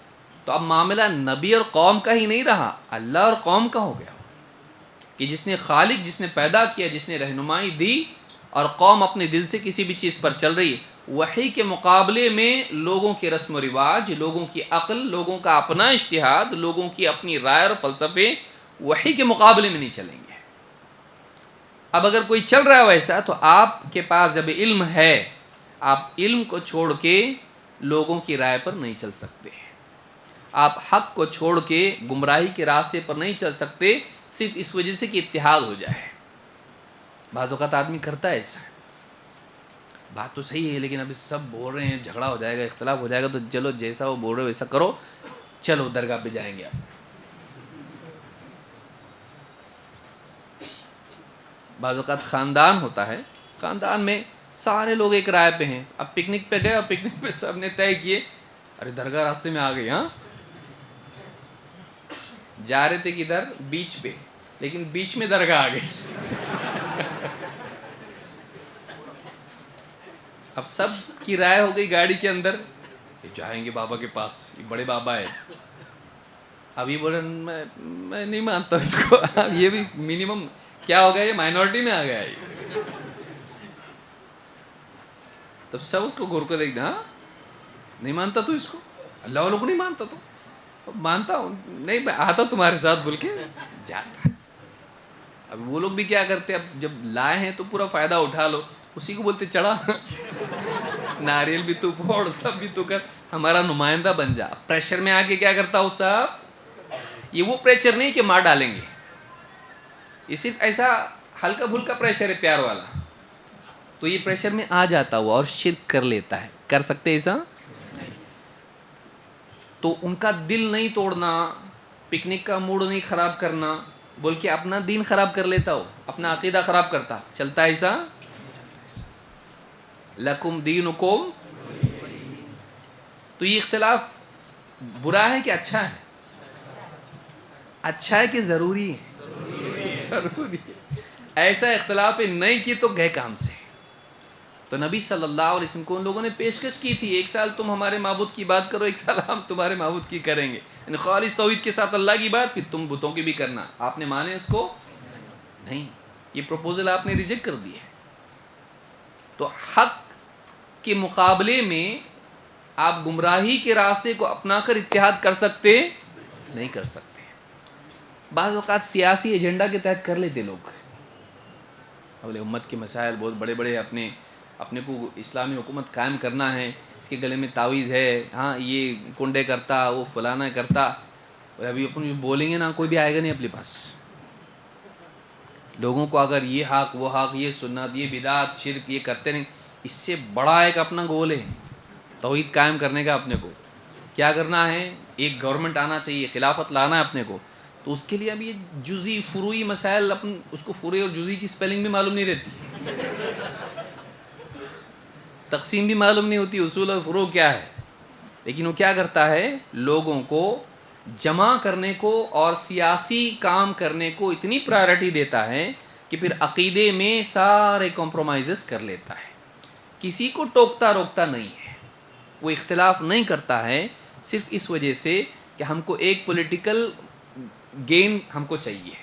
تو اب معاملہ نبی اور قوم کا ہی نہیں رہا، اللہ اور قوم کا ہو گیا کہ جس نے خالق، جس نے پیدا کیا، جس نے رہنمائی دی، اور قوم اپنے دل سے کسی بھی چیز پر چل رہی ہے. وحی کے مقابلے میں لوگوں کے رسم و رواج، لوگوں کی عقل، لوگوں کا اپنا اجتہاد، لوگوں کی اپنی رائے اور فلسفے وحی کے مقابلے میں نہیں چلیں گے. اب اگر کوئی چل رہا ہے ویسا، تو آپ کے پاس جب علم ہے، آپ علم کو چھوڑ کے لوگوں کی رائے پر نہیں چل سکتے. آپ حق کو چھوڑ کے گمراہی کے راستے پر نہیں چل سکتے، صرف اس وجہ سے کہ اتحاد ہو جائے. بعض اوقات آدمی کرتا ہے ایسا، بات تو صحیح ہے لیکن ابھی سب بول رہے ہیں جھگڑا ہو جائے گا، اختلاف ہو جائے گا، تو چلو جیسا وہ بول رہے ہو ویسا کرو، چلو درگاہ پہ جائیں گے. آپ بعض اوقات خاندان ہوتا ہے، خاندان میں سارے لوگ ایک رائے پہ ہیں. اب پکنک پہ گئے اور پکنک پہ سب نے طے کیے، ارے درگاہ راستے میں آ گئی، ہاں جا رہے تھے کدھر؟ بیچ پہ، لیکن بیچ میں درگاہ آ گئی. اب سب کی رائے ہو گئی گاڑی کے اندر، یہ جائیں گے بابا کے پاس، یہ بڑے بابا ہے. اب یہ بولے میں نہیں مانتا اس کو. اب یہ بھی منیمم کیا ہو گیا یہ مائنورٹی میں آ گیا یہ. تب سب اس کو گور کو دیکھ ہاں نہیں مانتا تو اس کو, اللہ والوں کو نہیں مانتا تو مانتا ہوں نہیں میں آتا تمہارے ساتھ بول کے جاتا. اب وہ لوگ بھی کیا کرتے, اب جب لائے ہیں تو پورا فائدہ اٹھا لو, اسی کو بولتے چڑھا ناریل بھی تو پھوڑ سب بھی تو کر, ہمارا نمائندہ بن جا. پریشر میں آ کے کیا کرتا ہو صاحب, یہ وہ پریشر نہیں کہ مار ڈالیں گے, یہ صرف ایسا ہلکا پھلکا پریشر ہے پیار والا. تو یہ پریشر میں آ جاتا ہوا اور شرک کر لیتا ہے. کر سکتے ایسا نہیں. تو ان کا دل نہیں توڑنا, پکنک کا موڈ نہیں خراب کرنا بول کے اپنا دین خراب کر لیتا ہو, اپنا عقیدہ خراب کرتا. چلتا ایسا لکم دینکم. تو یہ اختلاف برا ہے کہ اچھا ہے؟ اچھا ہے کہ ضروری ہے؟ ضروری ہے. ایسا اختلاف نہیں کی تو گئے کام سے. تو نبی صلی اللہ علیہ وسلم کو ان لوگوں نے پیشکش کی تھی, ایک سال تم ہمارے معبود کی بات کرو, ایک سال ہم تمہارے معبود کی کریں گے, یعنی خالص توحید کے ساتھ اللہ کی بات, پھر تم بتوں کی بھی کرنا. آپ نے مانے اس کو نہیں, یہ پروپوزل آپ نے ریجیکٹ کر دی ہے. تو حق کے مقابلے میں آپ گمراہی کے راستے کو اپنا کر اتحاد کر سکتے نہیں کر سکتے. بعض اوقات سیاسی ایجنڈا کے تحت کر لیتے لوگ, اول امت کے مسائل بہت بڑے بڑے, اپنے کو اسلامی حکومت قائم کرنا ہے, اس کے گلے میں تعویذ ہے, ہاں یہ کنڈے کرتا, وہ فلانا کرتا, اور ابھی اپن بولیں گے نا کوئی بھی آئے گا نہیں اپنے پاس. لوگوں کو اگر یہ حق وہ حق, یہ سنت یہ بدعت شرک یہ کرتے نہیں, اس سے بڑا ایک اپنا گول ہے توحید قائم کرنے کا. اپنے کو کیا کرنا ہے, ایک گورنمنٹ آنا چاہیے, خلافت لانا ہے اپنے کو. تو اس کے لیے ابھی جزئی فروعی مسائل, اپن اس کو فروعی اور جزئی کی سپیلنگ بھی معلوم نہیں رہتی, تقسیم بھی معلوم نہیں ہوتی, اصول اور فروع کیا ہے. لیکن وہ کیا کرتا ہے, لوگوں کو جمع کرنے کو اور سیاسی کام کرنے کو اتنی پرائرٹی دیتا ہے کہ پھر عقیدے میں سارے کمپرومائزز کر لیتا ہے. کسی کو ٹوکتا روکتا نہیں ہے, وہ اختلاف نہیں کرتا ہے صرف اس وجہ سے کہ ہم کو ایک پولیٹیکل گین ہم کو چاہیے,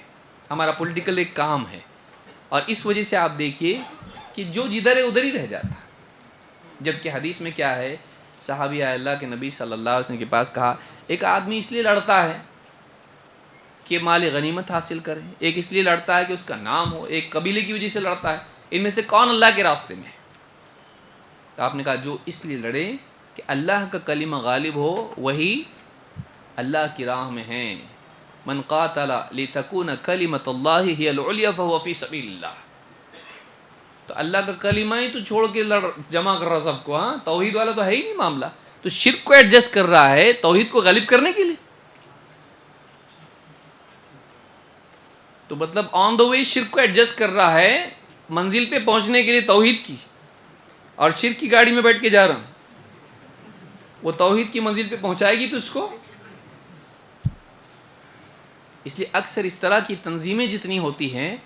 ہمارا پولیٹیکل ایک کام ہے. اور اس وجہ سے آپ دیکھیے کہ جو جدھر ہے ادھر ہی رہ جاتا. جبکہ حدیث میں کیا ہے, صحابی اللہ کے نبی صلی اللہ علیہ وسلم کے پاس کہا, ایک آدمی اس لیے لڑتا ہے کہ مال غنیمت حاصل کرے, ایک اس لیے لڑتا ہے کہ اس کا نام ہو, ایک قبیلے کی وجہ سے لڑتا ہے, ان میں سے کون اللہ کے راستے میں ہے؟ تو آپ نے کہا جو اس لیے لڑے کہ اللہ کا کلمہ غالب ہو وہی اللہ کی راہ میں ہیں. من قاتل لتکون کلمۃ اللہ ہی العلیٰ فہو فی سبیل اللہ. تو اللہ کا کلمہ ہی تو چھوڑ کے جمع کر رہا سب کو, ہاں توحید والا تو ہے ہی نہیں معاملہ, تو شرک کو ایڈجسٹ کر رہا ہے توحید کو غالب کرنے کے لیے. تو مطلب آن دا وے شرک کو ایڈجسٹ کر رہا ہے منزل پہ پہنچنے کے لیے توحید کی, اور شرک کی گاڑی میں بیٹھ کے جا رہا ہوں, وہ توحید کی منزل پہ پہنچائے گی تو اس کو. اس لیے اکثر اس طرح کی تنظیمیں جتنی ہوتی ہیں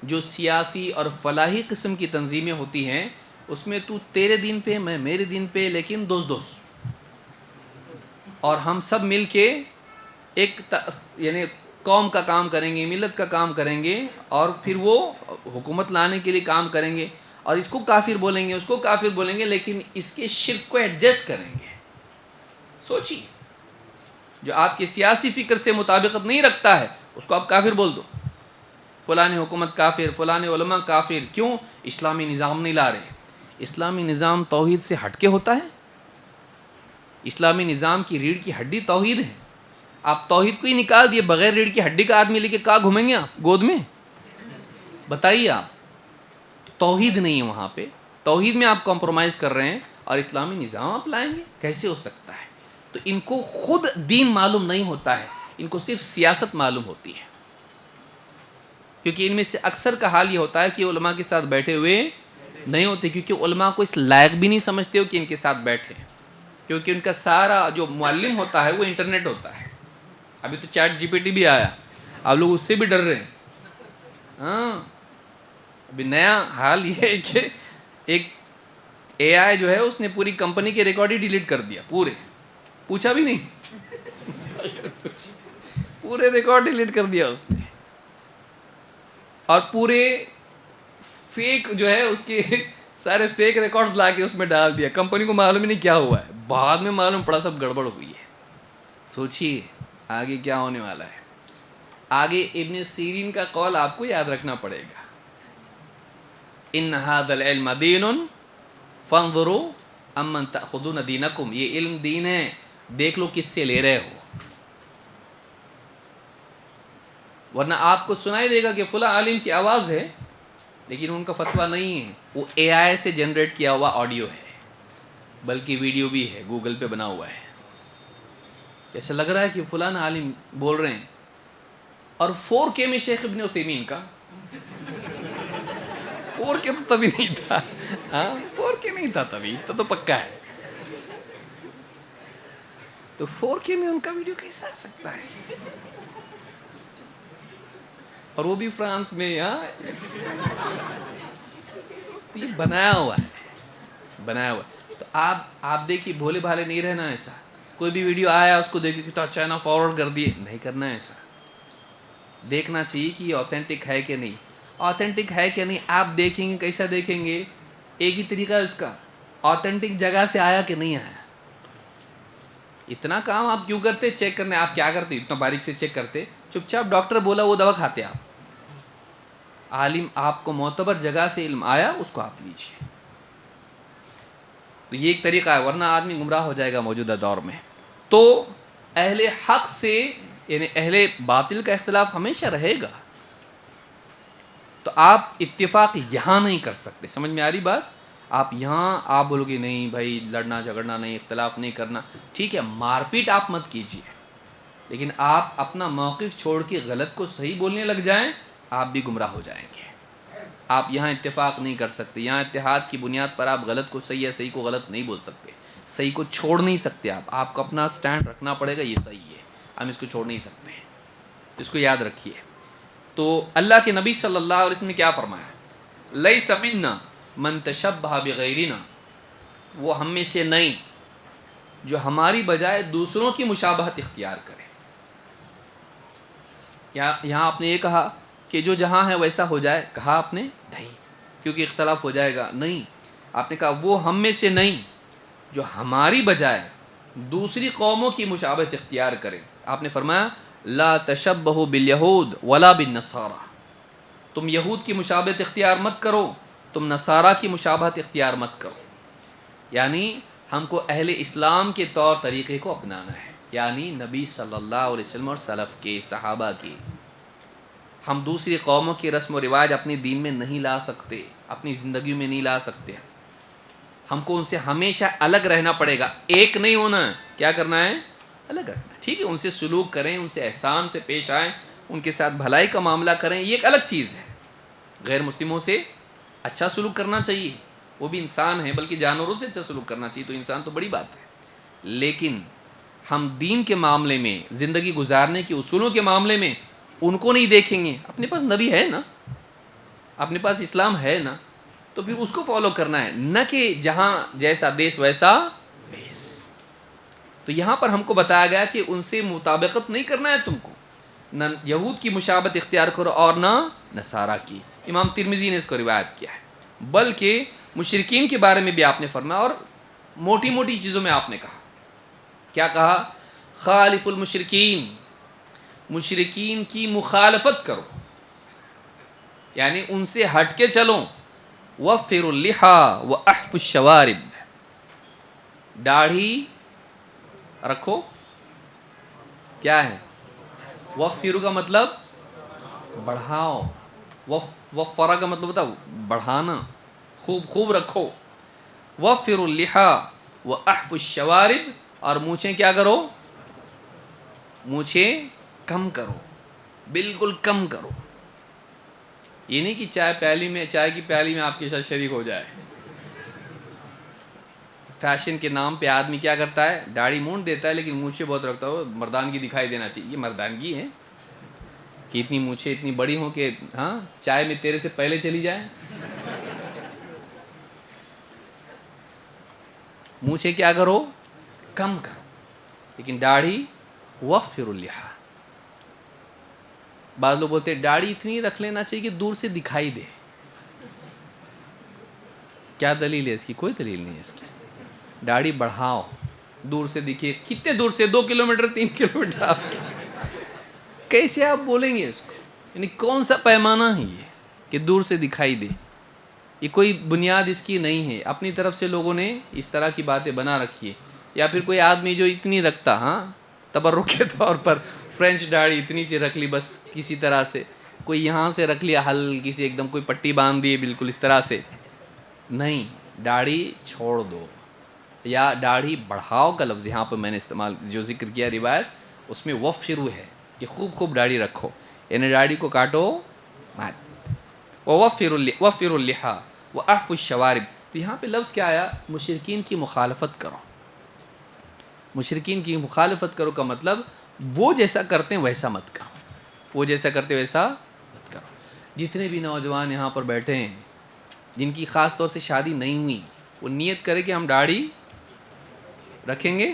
جو سیاسی اور فلاحی قسم کی تنظیمیں ہوتی ہیں, اس میں تو تیرے دین پہ میں میرے دین پہ, لیکن دوست اور ہم سب مل کے ایک یعنی قوم کا کام کریں گے, ملت کا کام کریں گے, اور پھر وہ حکومت لانے کے لیے کام کریں گے, اور اس کو کافر بولیں گے اس کو کافر بولیں گے, لیکن اس کے شرک کو ایڈجسٹ کریں گے. سوچیے, جو آپ کے سیاسی فکر سے مطابقت نہیں رکھتا ہے اس کو آپ کافر بول دو, فلانی حکومت کافر, فلانی علماء کافر. کیوں؟ اسلامی نظام نہیں لا رہے. اسلامی نظام توحید سے ہٹ کے ہوتا ہے. اسلامی نظام کی ریڑھ کی ہڈی توحید ہے. آپ توحید کو ہی نکال دیے, بغیر ریڑھ کی ہڈی کا آدمی لے کے کہاں گھومیں گے آپ گود میں؟ بتائیے آپ. توحید نہیں ہے وہاں پہ, توحید میں آپ کمپرومائز کر رہے ہیں اور اسلامی نظام آپ لائیں گے, کیسے ہو سکتا ہے؟ تو ان کو خود دین معلوم نہیں ہوتا ہے, ان کو صرف سیاست معلوم ہوتی ہے. کیونکہ ان میں سے اکثر کا حال یہ ہوتا ہے کہ علماء کے ساتھ بیٹھے ہوئے نہیں ہوتے, کیونکہ علماء کو اس لائق بھی نہیں سمجھتے ہو کہ ان کے ساتھ بیٹھے, کیونکہ ان کا سارا جو معلم ہوتا ہے وہ انٹرنیٹ ہوتا ہے. ابھی تو چیٹ جی پی ٹی بھی آیا, آپ لوگ اس سے بھی ڈر رہے ہیں. ہاں, ابھی نیا حال یہ ہے کہ ایک اے آئی جو ہے اس نے پوری کمپنی کے ریکارڈ ہی ڈیلیٹ کر دیا, پورے, پوچھا بھی نہیں پورے ریکارڈ ڈیلیٹ کر دیا اس نے. اور پورے فیک جو ہے اس کے سارے فیک ریکارڈز لا کے اس میں ڈال دیا. کمپنی کو معلوم ہی نہیں کیا ہوا ہے, بعد میں معلوم پڑا سب گڑبڑ ہوئی ہے. سوچیے آگے کیا ہونے والا ہے. آگے ابن سیرین کا قول آپ کو یاد رکھنا پڑے گا, ان ھذا العلم دین فانظروا امن تأخذون دینکم, یہ علم دین ہے, دیکھ لو کس سے لے رہے ہو. ورنہ آپ کو سنائی دے گا کہ فلاں عالم کی آواز ہے لیکن ان کا فتویٰ نہیں ہے, وہ اے آئی سے جنریٹ کیا ہوا آڈیو ہے, بلکہ ویڈیو بھی ہے, گوگل پہ بنا ہوا ہے. ایسا لگ رہا ہے کہ فلاں عالم بول رہے ہیں, اور 4K میں شیخ ابن عثیمین کا 4K تو تبھی نہیں تھا, ہاں 4K نہیں تھا تبھی, تو پکا ہے. تو 4K میں ان کا ویڈیو کیسا آ سکتا ہے, اور وہ بھی فرانس میں. ہاں یہ بنایا ہوا ہے, بنایا ہوا. تو آپ دیکھیے بھولے بھالے نہیں رہنا. ایسا کوئی بھی ویڈیو آیا اس کو دیکھیں کہ تو اچھا ہے نا, فارورڈ کر دیے, نہیں کرنا ہے ایسا. دیکھنا چاہیے کہ یہ آتھینٹک ہے کہ نہیں. آتھینٹک ہے کہ نہیں آپ دیکھیں گے. کیسا دیکھیں گے؟ ایک ہی طریقہ ہے اس کا, آتھینٹک جگہ سے آیا کہ نہیں آیا. اتنا کام آپ کیوں کرتے چیک کرنے؟ آپ کیا کرتے اتنا باریک سے چیک کرتے؟ چپ چاپ ڈاکٹر بولا وہ دوا کھاتے آپ. عالم آپ کو معتبر جگہ سے علم آیا اس کو آپ لیجیے. تو یہ ایک طریقہ ہے, ورنہ آدمی گمراہ ہو جائے گا موجودہ دور میں. تو اہل حق سے یعنی اہل باطل کا اختلاف ہمیشہ رہے گا. تو آپ اتفاق یہاں نہیں کر سکتے. سمجھ میں آ رہی بات؟ آپ یہاں آپ بولو گے نہیں بھائی لڑنا جھگڑنا نہیں, اختلاف نہیں کرنا, ٹھیک ہے مار پیٹ آپ مت کیجیے, لیکن آپ اپنا موقف چھوڑ کے غلط کو صحیح بولنے لگ جائیں آپ بھی گمراہ ہو جائیں گے. آپ یہاں اتفاق نہیں کر سکتے. یہاں اتحاد کی بنیاد پر آپ غلط کو صحیح ہے, صحیح کو غلط نہیں بول سکتے, صحیح کو چھوڑ نہیں سکتے. آپ کو اپنا سٹینڈ رکھنا پڑے گا, یہ صحیح ہے, ہم اس کو چھوڑ نہیں سکتے. اس کو یاد رکھیے. تو اللہ کے نبی صلی اللہ علیہ وسلم نے کیا فرمایا؟ لیس منا من تشبہ بغیرنا, وہ ہم میں سے نہیں جو ہماری بجائے دوسروں کی مشابہت اختیار کرے. کیا یہاں آپ نے یہ کہا کہ جو جہاں ہے ویسا ہو جائے؟ کہا آپ نے نہیں, کیونکہ اختلاف ہو جائے گا. نہیں, آپ نے کہا وہ ہم میں سے نہیں جو ہماری بجائے دوسری قوموں کی مشابہت اختیار کرے. آپ نے فرمایا لا تشبہوا بالیہود ولا بالنصارى, تم یہود کی مشابہت اختیار مت کرو, تم نصارہ کی مشابہت اختیار مت کرو. یعنی ہم کو اہل اسلام کے طور طریقے کو اپنانا ہے, یعنی نبی صلی اللہ علیہ وسلم اور سلف کے, صحابہ کے. ہم دوسری قوموں کی رسم و رواج اپنے دین میں نہیں لا سکتے, اپنی زندگی میں نہیں لا سکتے. ہم کو ان سے ہمیشہ الگ رہنا پڑے گا, ایک نہیں ہونا ہے. کیا کرنا ہے؟ الگ رہنا. ٹھیک ہے ان سے سلوک کریں, ان سے احسان سے پیش آئیں, ان کے ساتھ بھلائی کا معاملہ کریں, یہ ایک الگ چیز ہے. غیر مسلموں سے اچھا سلوک کرنا چاہیے, وہ بھی انسان ہیں, بلکہ جانوروں سے اچھا سلوک کرنا چاہیے, تو انسان تو بڑی بات ہے. لیکن ہم دین کے معاملے میں, زندگی گزارنے کے اصولوں کے معاملے میں ان کو نہیں دیکھیں گے. اپنے پاس نبی ہے نا, اپنے پاس اسلام ہے نا, تو پھر اس کو فالو کرنا ہے, نہ کہ جہاں جیسا دیس ویسا بیس. تو یہاں پر ہم کو بتایا گیا کہ ان سے مطابقت نہیں کرنا ہے تم کو, نہ یہود کی مشابہت اختیار کرو اور نہ نصارہ کی. امام ترمذی نے اس کو روایت کیا ہے. بلکہ مشرکین کے بارے میں بھی آپ نے فرمایا, اور موٹی موٹی چیزوں میں آپ نے کہا. کیا کہا؟ خالف المشرکین, مشرکین کی مخالفت کرو, یعنی ان سے ہٹ کے چلو. وفر اللحى واحف الشوارب, داڑھی رکھو. کیا ہے وفر کا مطلب؟ بڑھاؤ. وفر کا مطلب بتاؤ, بڑھانا, خوب خوب رکھو. وفر اللحى واحف الشوارب, اور مونچھیں کیا کرو؟ مونچھیں کم کرو, بالکل کم کرو. یہ نہیں کہ چائے کی پیالی میں آپ کے ساتھ شریک ہو جائے. فیشن کے نام پہ آدمی کیا کرتا ہے؟ داڑھی مونڈ دیتا ہے لیکن مونچھیں بہت رکھتا ہو, مردانگی دکھائی دینا چاہیے. یہ مردانگی ہے کہ اتنی مونچھیں اتنی بڑی ہوں کہ ہاں چائے میں تیرے سے پہلے چلی جائے. مونچھیں کیا کرو؟ کم کرو. لیکن داڑھی وفر اللحى, بعض لوگ بولتے ہیں داڑھی اتنی رکھ لینا چاہیے کہ دور سے دکھائی دے. کیا دلیل ہے اس کی؟ کوئی دلیل نہیں ہے اس کی. داڑھی بڑھاؤ، دور سے دکھے. کتنے دور سے؟ 2 کلومیٹر 3 کلومیٹر. آپ کیسے آپ بولیں گے اس کو؟ یعنی کون سا پیمانہ ہے یہ کہ دور سے دکھائی دے؟ یہ کوئی بنیاد اس کی نہیں ہے. اپنی طرف سے لوگوں نے اس طرح کی باتیں بنا رکھی ہے. یا پھر کوئی آدمی جو اتنی رکھتا، ہاں تبرک کے طور پر فرینچ داڑھی اتنی سی رکھ لی بس کسی طرح سے، کوئی یہاں سے رکھ لیا ہلکی سی ایک دم، کوئی پٹی باندھ دی بالکل اس طرح سے. نہیں، داڑھی چھوڑ دو. یا داڑھی بڑھاؤ کا لفظ یہاں پہ میں نے استعمال جو ذکر کیا روایت، اس میں وفرو ہے کہ خوب داڑھی رکھو، یعنی داڑھی کو کاٹو مت. وفر اللحا واعفوا الشوارب. تو یہاں پہ لفظ کیا آیا؟ مشرکین کی مخالفت کرو. مشرکین کی مخالفت کرو کا مطلب وہ جیسا کرتے ہیں ویسا مت کرو، وہ جیسا کرتے ویسا مت کرو. جتنے بھی نوجوان یہاں پر بیٹھے ہیں جن کی خاص طور سے شادی نہیں ہوئی، وہ نیت کرے کہ ہم داڑھی رکھیں گے.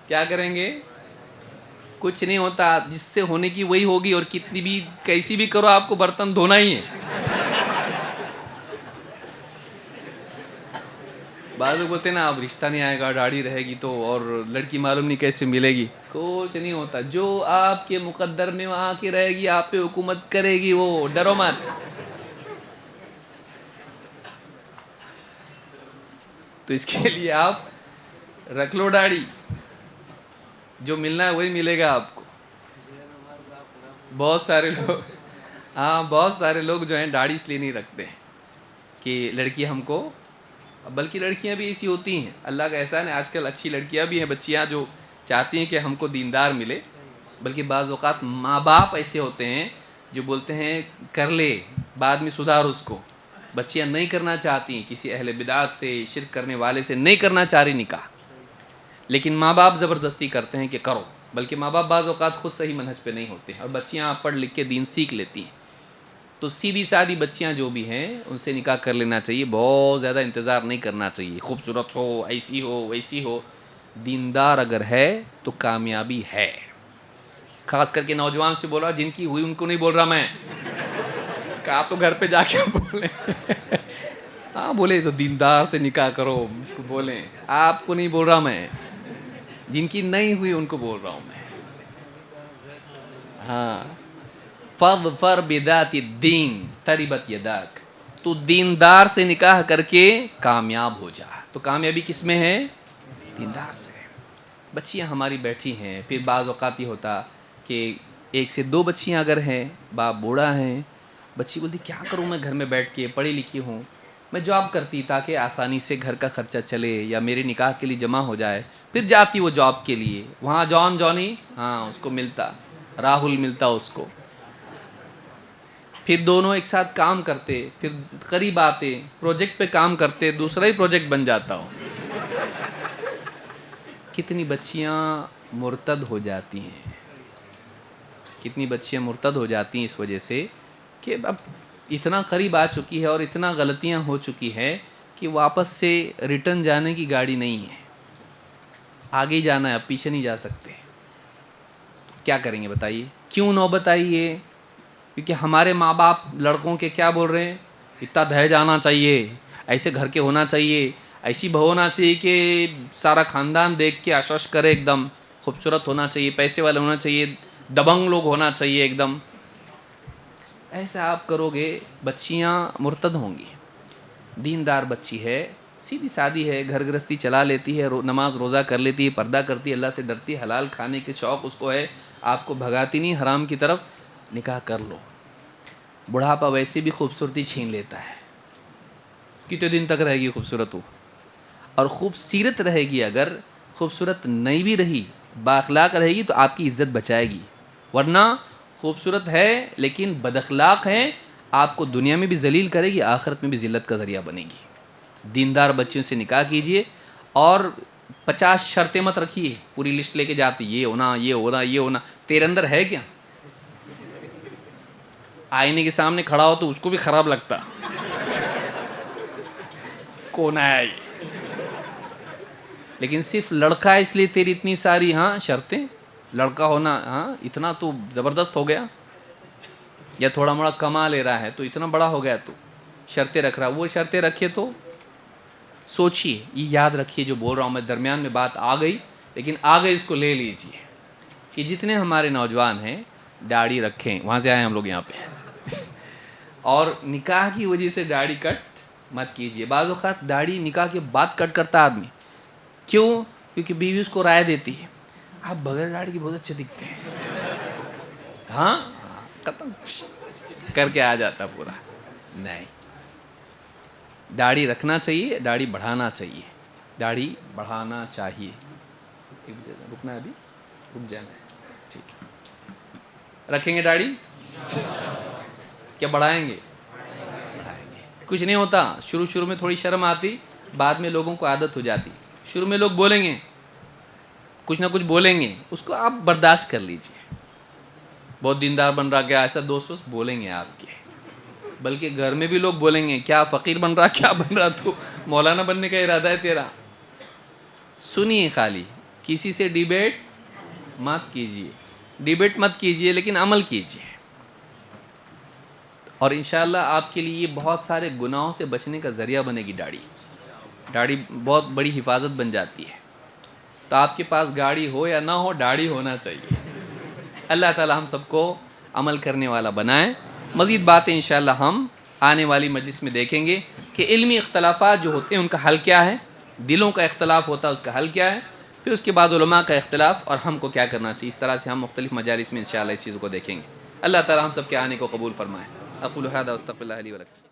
کیا کریں گے؟ کچھ نہیں ہوتا. جس سے ہونے کی وہی ہوگی، اور کتنی بھی کیسی بھی کرو آپ کو برتن دھونا ہی ہے. بعض لوگ بولتے ہیں نا اب رشتہ نہیں آئے گا، داڑھی رہے گی تو، اور لڑکی معلوم نہیں کیسے ملے گی. کچھ نہیں ہوتا. جو آپ کے مقدر میں وہاں کی رہے گی، آپ پہ حکومت کرے گی، وہ ڈرو مت. تو اس کے لیے آپ رکھ لو داڑھی، جو ملنا ہے وہی ملے گا آپ کو. بہت سارے لوگ جو ہیں داڑھی اس لیے نہیں رکھتے ہیں کہ لڑکی ہم کو، بلکہ لڑکیاں بھی ایسی ہوتی ہیں. اللہ کا احسان ہے آج کل اچھی لڑکیاں بھی ہیں، بچیاں جو چاہتی ہیں کہ ہم کو دیندار ملے. بلکہ بعض اوقات ماں باپ ایسے ہوتے ہیں جو بولتے ہیں کر لے بعد میں سدھار اس کو. بچیاں نہیں کرنا چاہتی ہیں، کسی اہل بدعت سے، شرک کرنے والے سے نہیں کرنا چاہ رہی نکاح، لیکن ماں باپ زبردستی کرتے ہیں کہ کرو. بلکہ ماں باپ بعض اوقات خود صحیح منہج پہ نہیں ہوتے ہیں، اور بچیاں پڑھ لکھ کے دین سیکھ لیتی ہیں. تو سیدھی سادھی بچیاں جو بھی ہیں ان سے نکاح کر لینا چاہیے. بہت زیادہ انتظار نہیں کرنا چاہیے، خوبصورت ہو، ایسی ہو ویسی ہو. دیندار اگر ہے تو کامیابی ہے. خاص کر کے نوجوان سے بول رہا، جن کی ہوئی ان کو نہیں بول رہا میں، کہ آپ تو گھر پہ جا کے بولیں. ہاں بولے تو دیندار سے نکاح کرو، مجھ کو بولیں. آپ کو نہیں بول رہا میں، جن کی نہیں ہوئی ان کو بول رہا ہوں میں. ہاں، فاظفر بذات الدین تربت یداک. تو دیندار سے نکاح کر کے کامیاب ہو جا. تو کامیابی کس میں ہے؟ دیندار سے. بچیاں ہماری بیٹھی ہیں، پھر بعض اوقات یہ ہوتا کہ 1 سے 2 بچیاں اگر ہیں، باپ بوڑھا ہیں، بچی بولتی کیا کروں میں گھر میں بیٹھ کے، پڑھی لکھی ہوں. میں جاب کرتی تاکہ آسانی سے گھر کا خرچہ چلے یا میرے نکاح کے لیے جمع ہو جائے. پھر جاتی وہ جاب کے لیے، وہاں جانی ہاں اس کو ملتا، راہل ملتا اس کو. پھر دونوں ایک ساتھ کام کرتے، پھر قریب آتے، پروجیکٹ پہ کام کرتے، دوسرا ہی پروجیکٹ بن جاتا ہو. کتنی بچیاں مرتد ہو جاتی ہیں، کتنی بچیاں مرتد ہو جاتی ہیں اس وجہ سے کہ اب اتنا قریب آ چکی ہے اور اتنا غلطیاں ہو چکی ہے کہ واپس سے ریٹرن جانے کی گاڑی نہیں ہے. آگے ہی جانا ہے، اب پیچھے نہیں جا سکتے. کیا کریں گے بتائیے؟ کیوں نوبت آئی ہے؟ کیونکہ ہمارے ماں باپ لڑکوں کے کیا بول رہے ہیں؟ اتنا دہیج آنا چاہیے، ایسے گھر کے ہونا چاہیے، ایسی بہو ہونا چاہیے کہ سارا خاندان دیکھ کے اشش کرے، ایک دم خوبصورت ہونا چاہیے، پیسے والا ہونا چاہیے، دبنگ لوگ ہونا چاہیے ایک دم. ایسا آپ کرو گے بچیاں مرتد ہوں گی. دیندار بچی ہے، سیدھی سادی ہے، گھر گرستی چلا لیتی ہے، نماز روزہ کر لیتی ہے، پردہ کرتی ہے، اللہ سے ڈرتی ہے، حلال کھانے کے شوق اس کو ہے، آپ کو بھگاتی نہیں حرام کی طرف. نکاح کر لو. بڑھاپا ویسے بھی خوبصورتی چھین لیتا ہے. کتنے دن تک رہے گی خوبصورت ہو؟ اور خوبصورت رہے گی. اگر خوبصورت نہیں بھی رہی، بااخلاق رہے گی تو آپ کی عزت بچائے گی. ورنہ خوبصورت ہے لیکن بد اخلاق ہے، آپ کو دنیا میں بھی ذلیل کرے گی، آخرت میں بھی ذلت کا ذریعہ بنے گی. دیندار بچیوں سے نکاح کیجئے. اور 50 شرطیں مت رکھیے، پوری لسٹ لے کے جاتی، یہ ہونا یہ ہونا یہ ہونا. تیرے اندر ہے کیا؟ آئینے کے سامنے کھڑا ہو تو اس کو بھی خراب لگتا، کون ہے یہ؟ لیکن صرف لڑکا اس لیے تیری اتنی ساری شرطیں. لڑکا ہونا ہاں اتنا تو زبردست ہو گیا، یا تھوڑا موڑا کما لے رہا ہے تو اتنا بڑا ہو گیا، تو شرطیں رکھ رہا، وہ شرطیں رکھے تو سوچیے، یہ یاد رکھیے جو بول رہا ہوں میں، درمیان میں بات آ گئی لیکن آ گئی، اس کو لے لیجیے کہ جتنے ہمارے نوجوان ہیں داڑھی رکھیں، وہاں سے آئے ہم لوگ یہاں پہ، اور نکاح کی وجہ سے داڑھی کٹ مت کیجیے۔ بعض اوقات داڑھی نکاح کے بعد کٹ کرتا آدمی، کیوں؟ کیونکہ بیوی اس کو رائے دیتی ہے آپ بغیر داڑھی کے بہت اچھے دکھتے ہیں، ہاں ختم کر کے آ جاتا پورا۔ نہیں، داڑھی رکھنا چاہیے، داڑھی بڑھانا چاہیے، داڑھی بڑھانا چاہیے۔ رکنا ہے ابھی، رک جانا ہے، ٹھیک ہے۔ رکھیں گے داڑھی؟ کیا بڑھائیں گے؟ بڑھائیں گے۔ کچھ نہیں ہوتا، شروع میں تھوڑی شرم آتی، بعد میں لوگوں کو عادت ہو جاتی۔ شروع میں لوگ بولیں گے، کچھ نہ کچھ بولیں گے، اس کو آپ برداشت کر لیجئے۔ بہت دیندار بن رہا کیا، ایسا دوست بولیں گے آپ کے، بلکہ گھر میں بھی لوگ بولیں گے کیا فقیر بن رہا، کیا بن رہا، تو مولانا بننے کا ارادہ ہے تیرا؟ سنیے، خالی کسی سے ڈیبیٹ مت کیجیے، ڈیبیٹ مت کیجیے لیکن عمل کیجیے، اور انشاءاللہ آپ کے لیے یہ بہت سارے گناہوں سے بچنے کا ذریعہ بنے گی۔ داڑھی بہت بڑی حفاظت بن جاتی ہے۔ تو آپ کے پاس گاڑی ہو یا نہ ہو، داڑھی ہونا چاہیے۔ اللہ تعالی ہم سب کو عمل کرنے والا بنائیں۔ مزید باتیں انشاءاللہ ہم آنے والی مجلس میں دیکھیں گے کہ علمی اختلافات جو ہوتے ہیں ان کا حل کیا ہے، دلوں کا اختلاف ہوتا ہے اس کا حل کیا ہے، پھر اس کے بعد علماء کا اختلاف اور ہم کو کیا کرنا چاہیے۔ اس طرح سے ہم مختلف مجالس میں انشاءاللہ اس چیزوں کو دیکھیں گے۔ اللہ تعالی ہم سب کے آنے کو قبول فرمائے۔ اقول ھذا واستغفر اللہ لی ولکم۔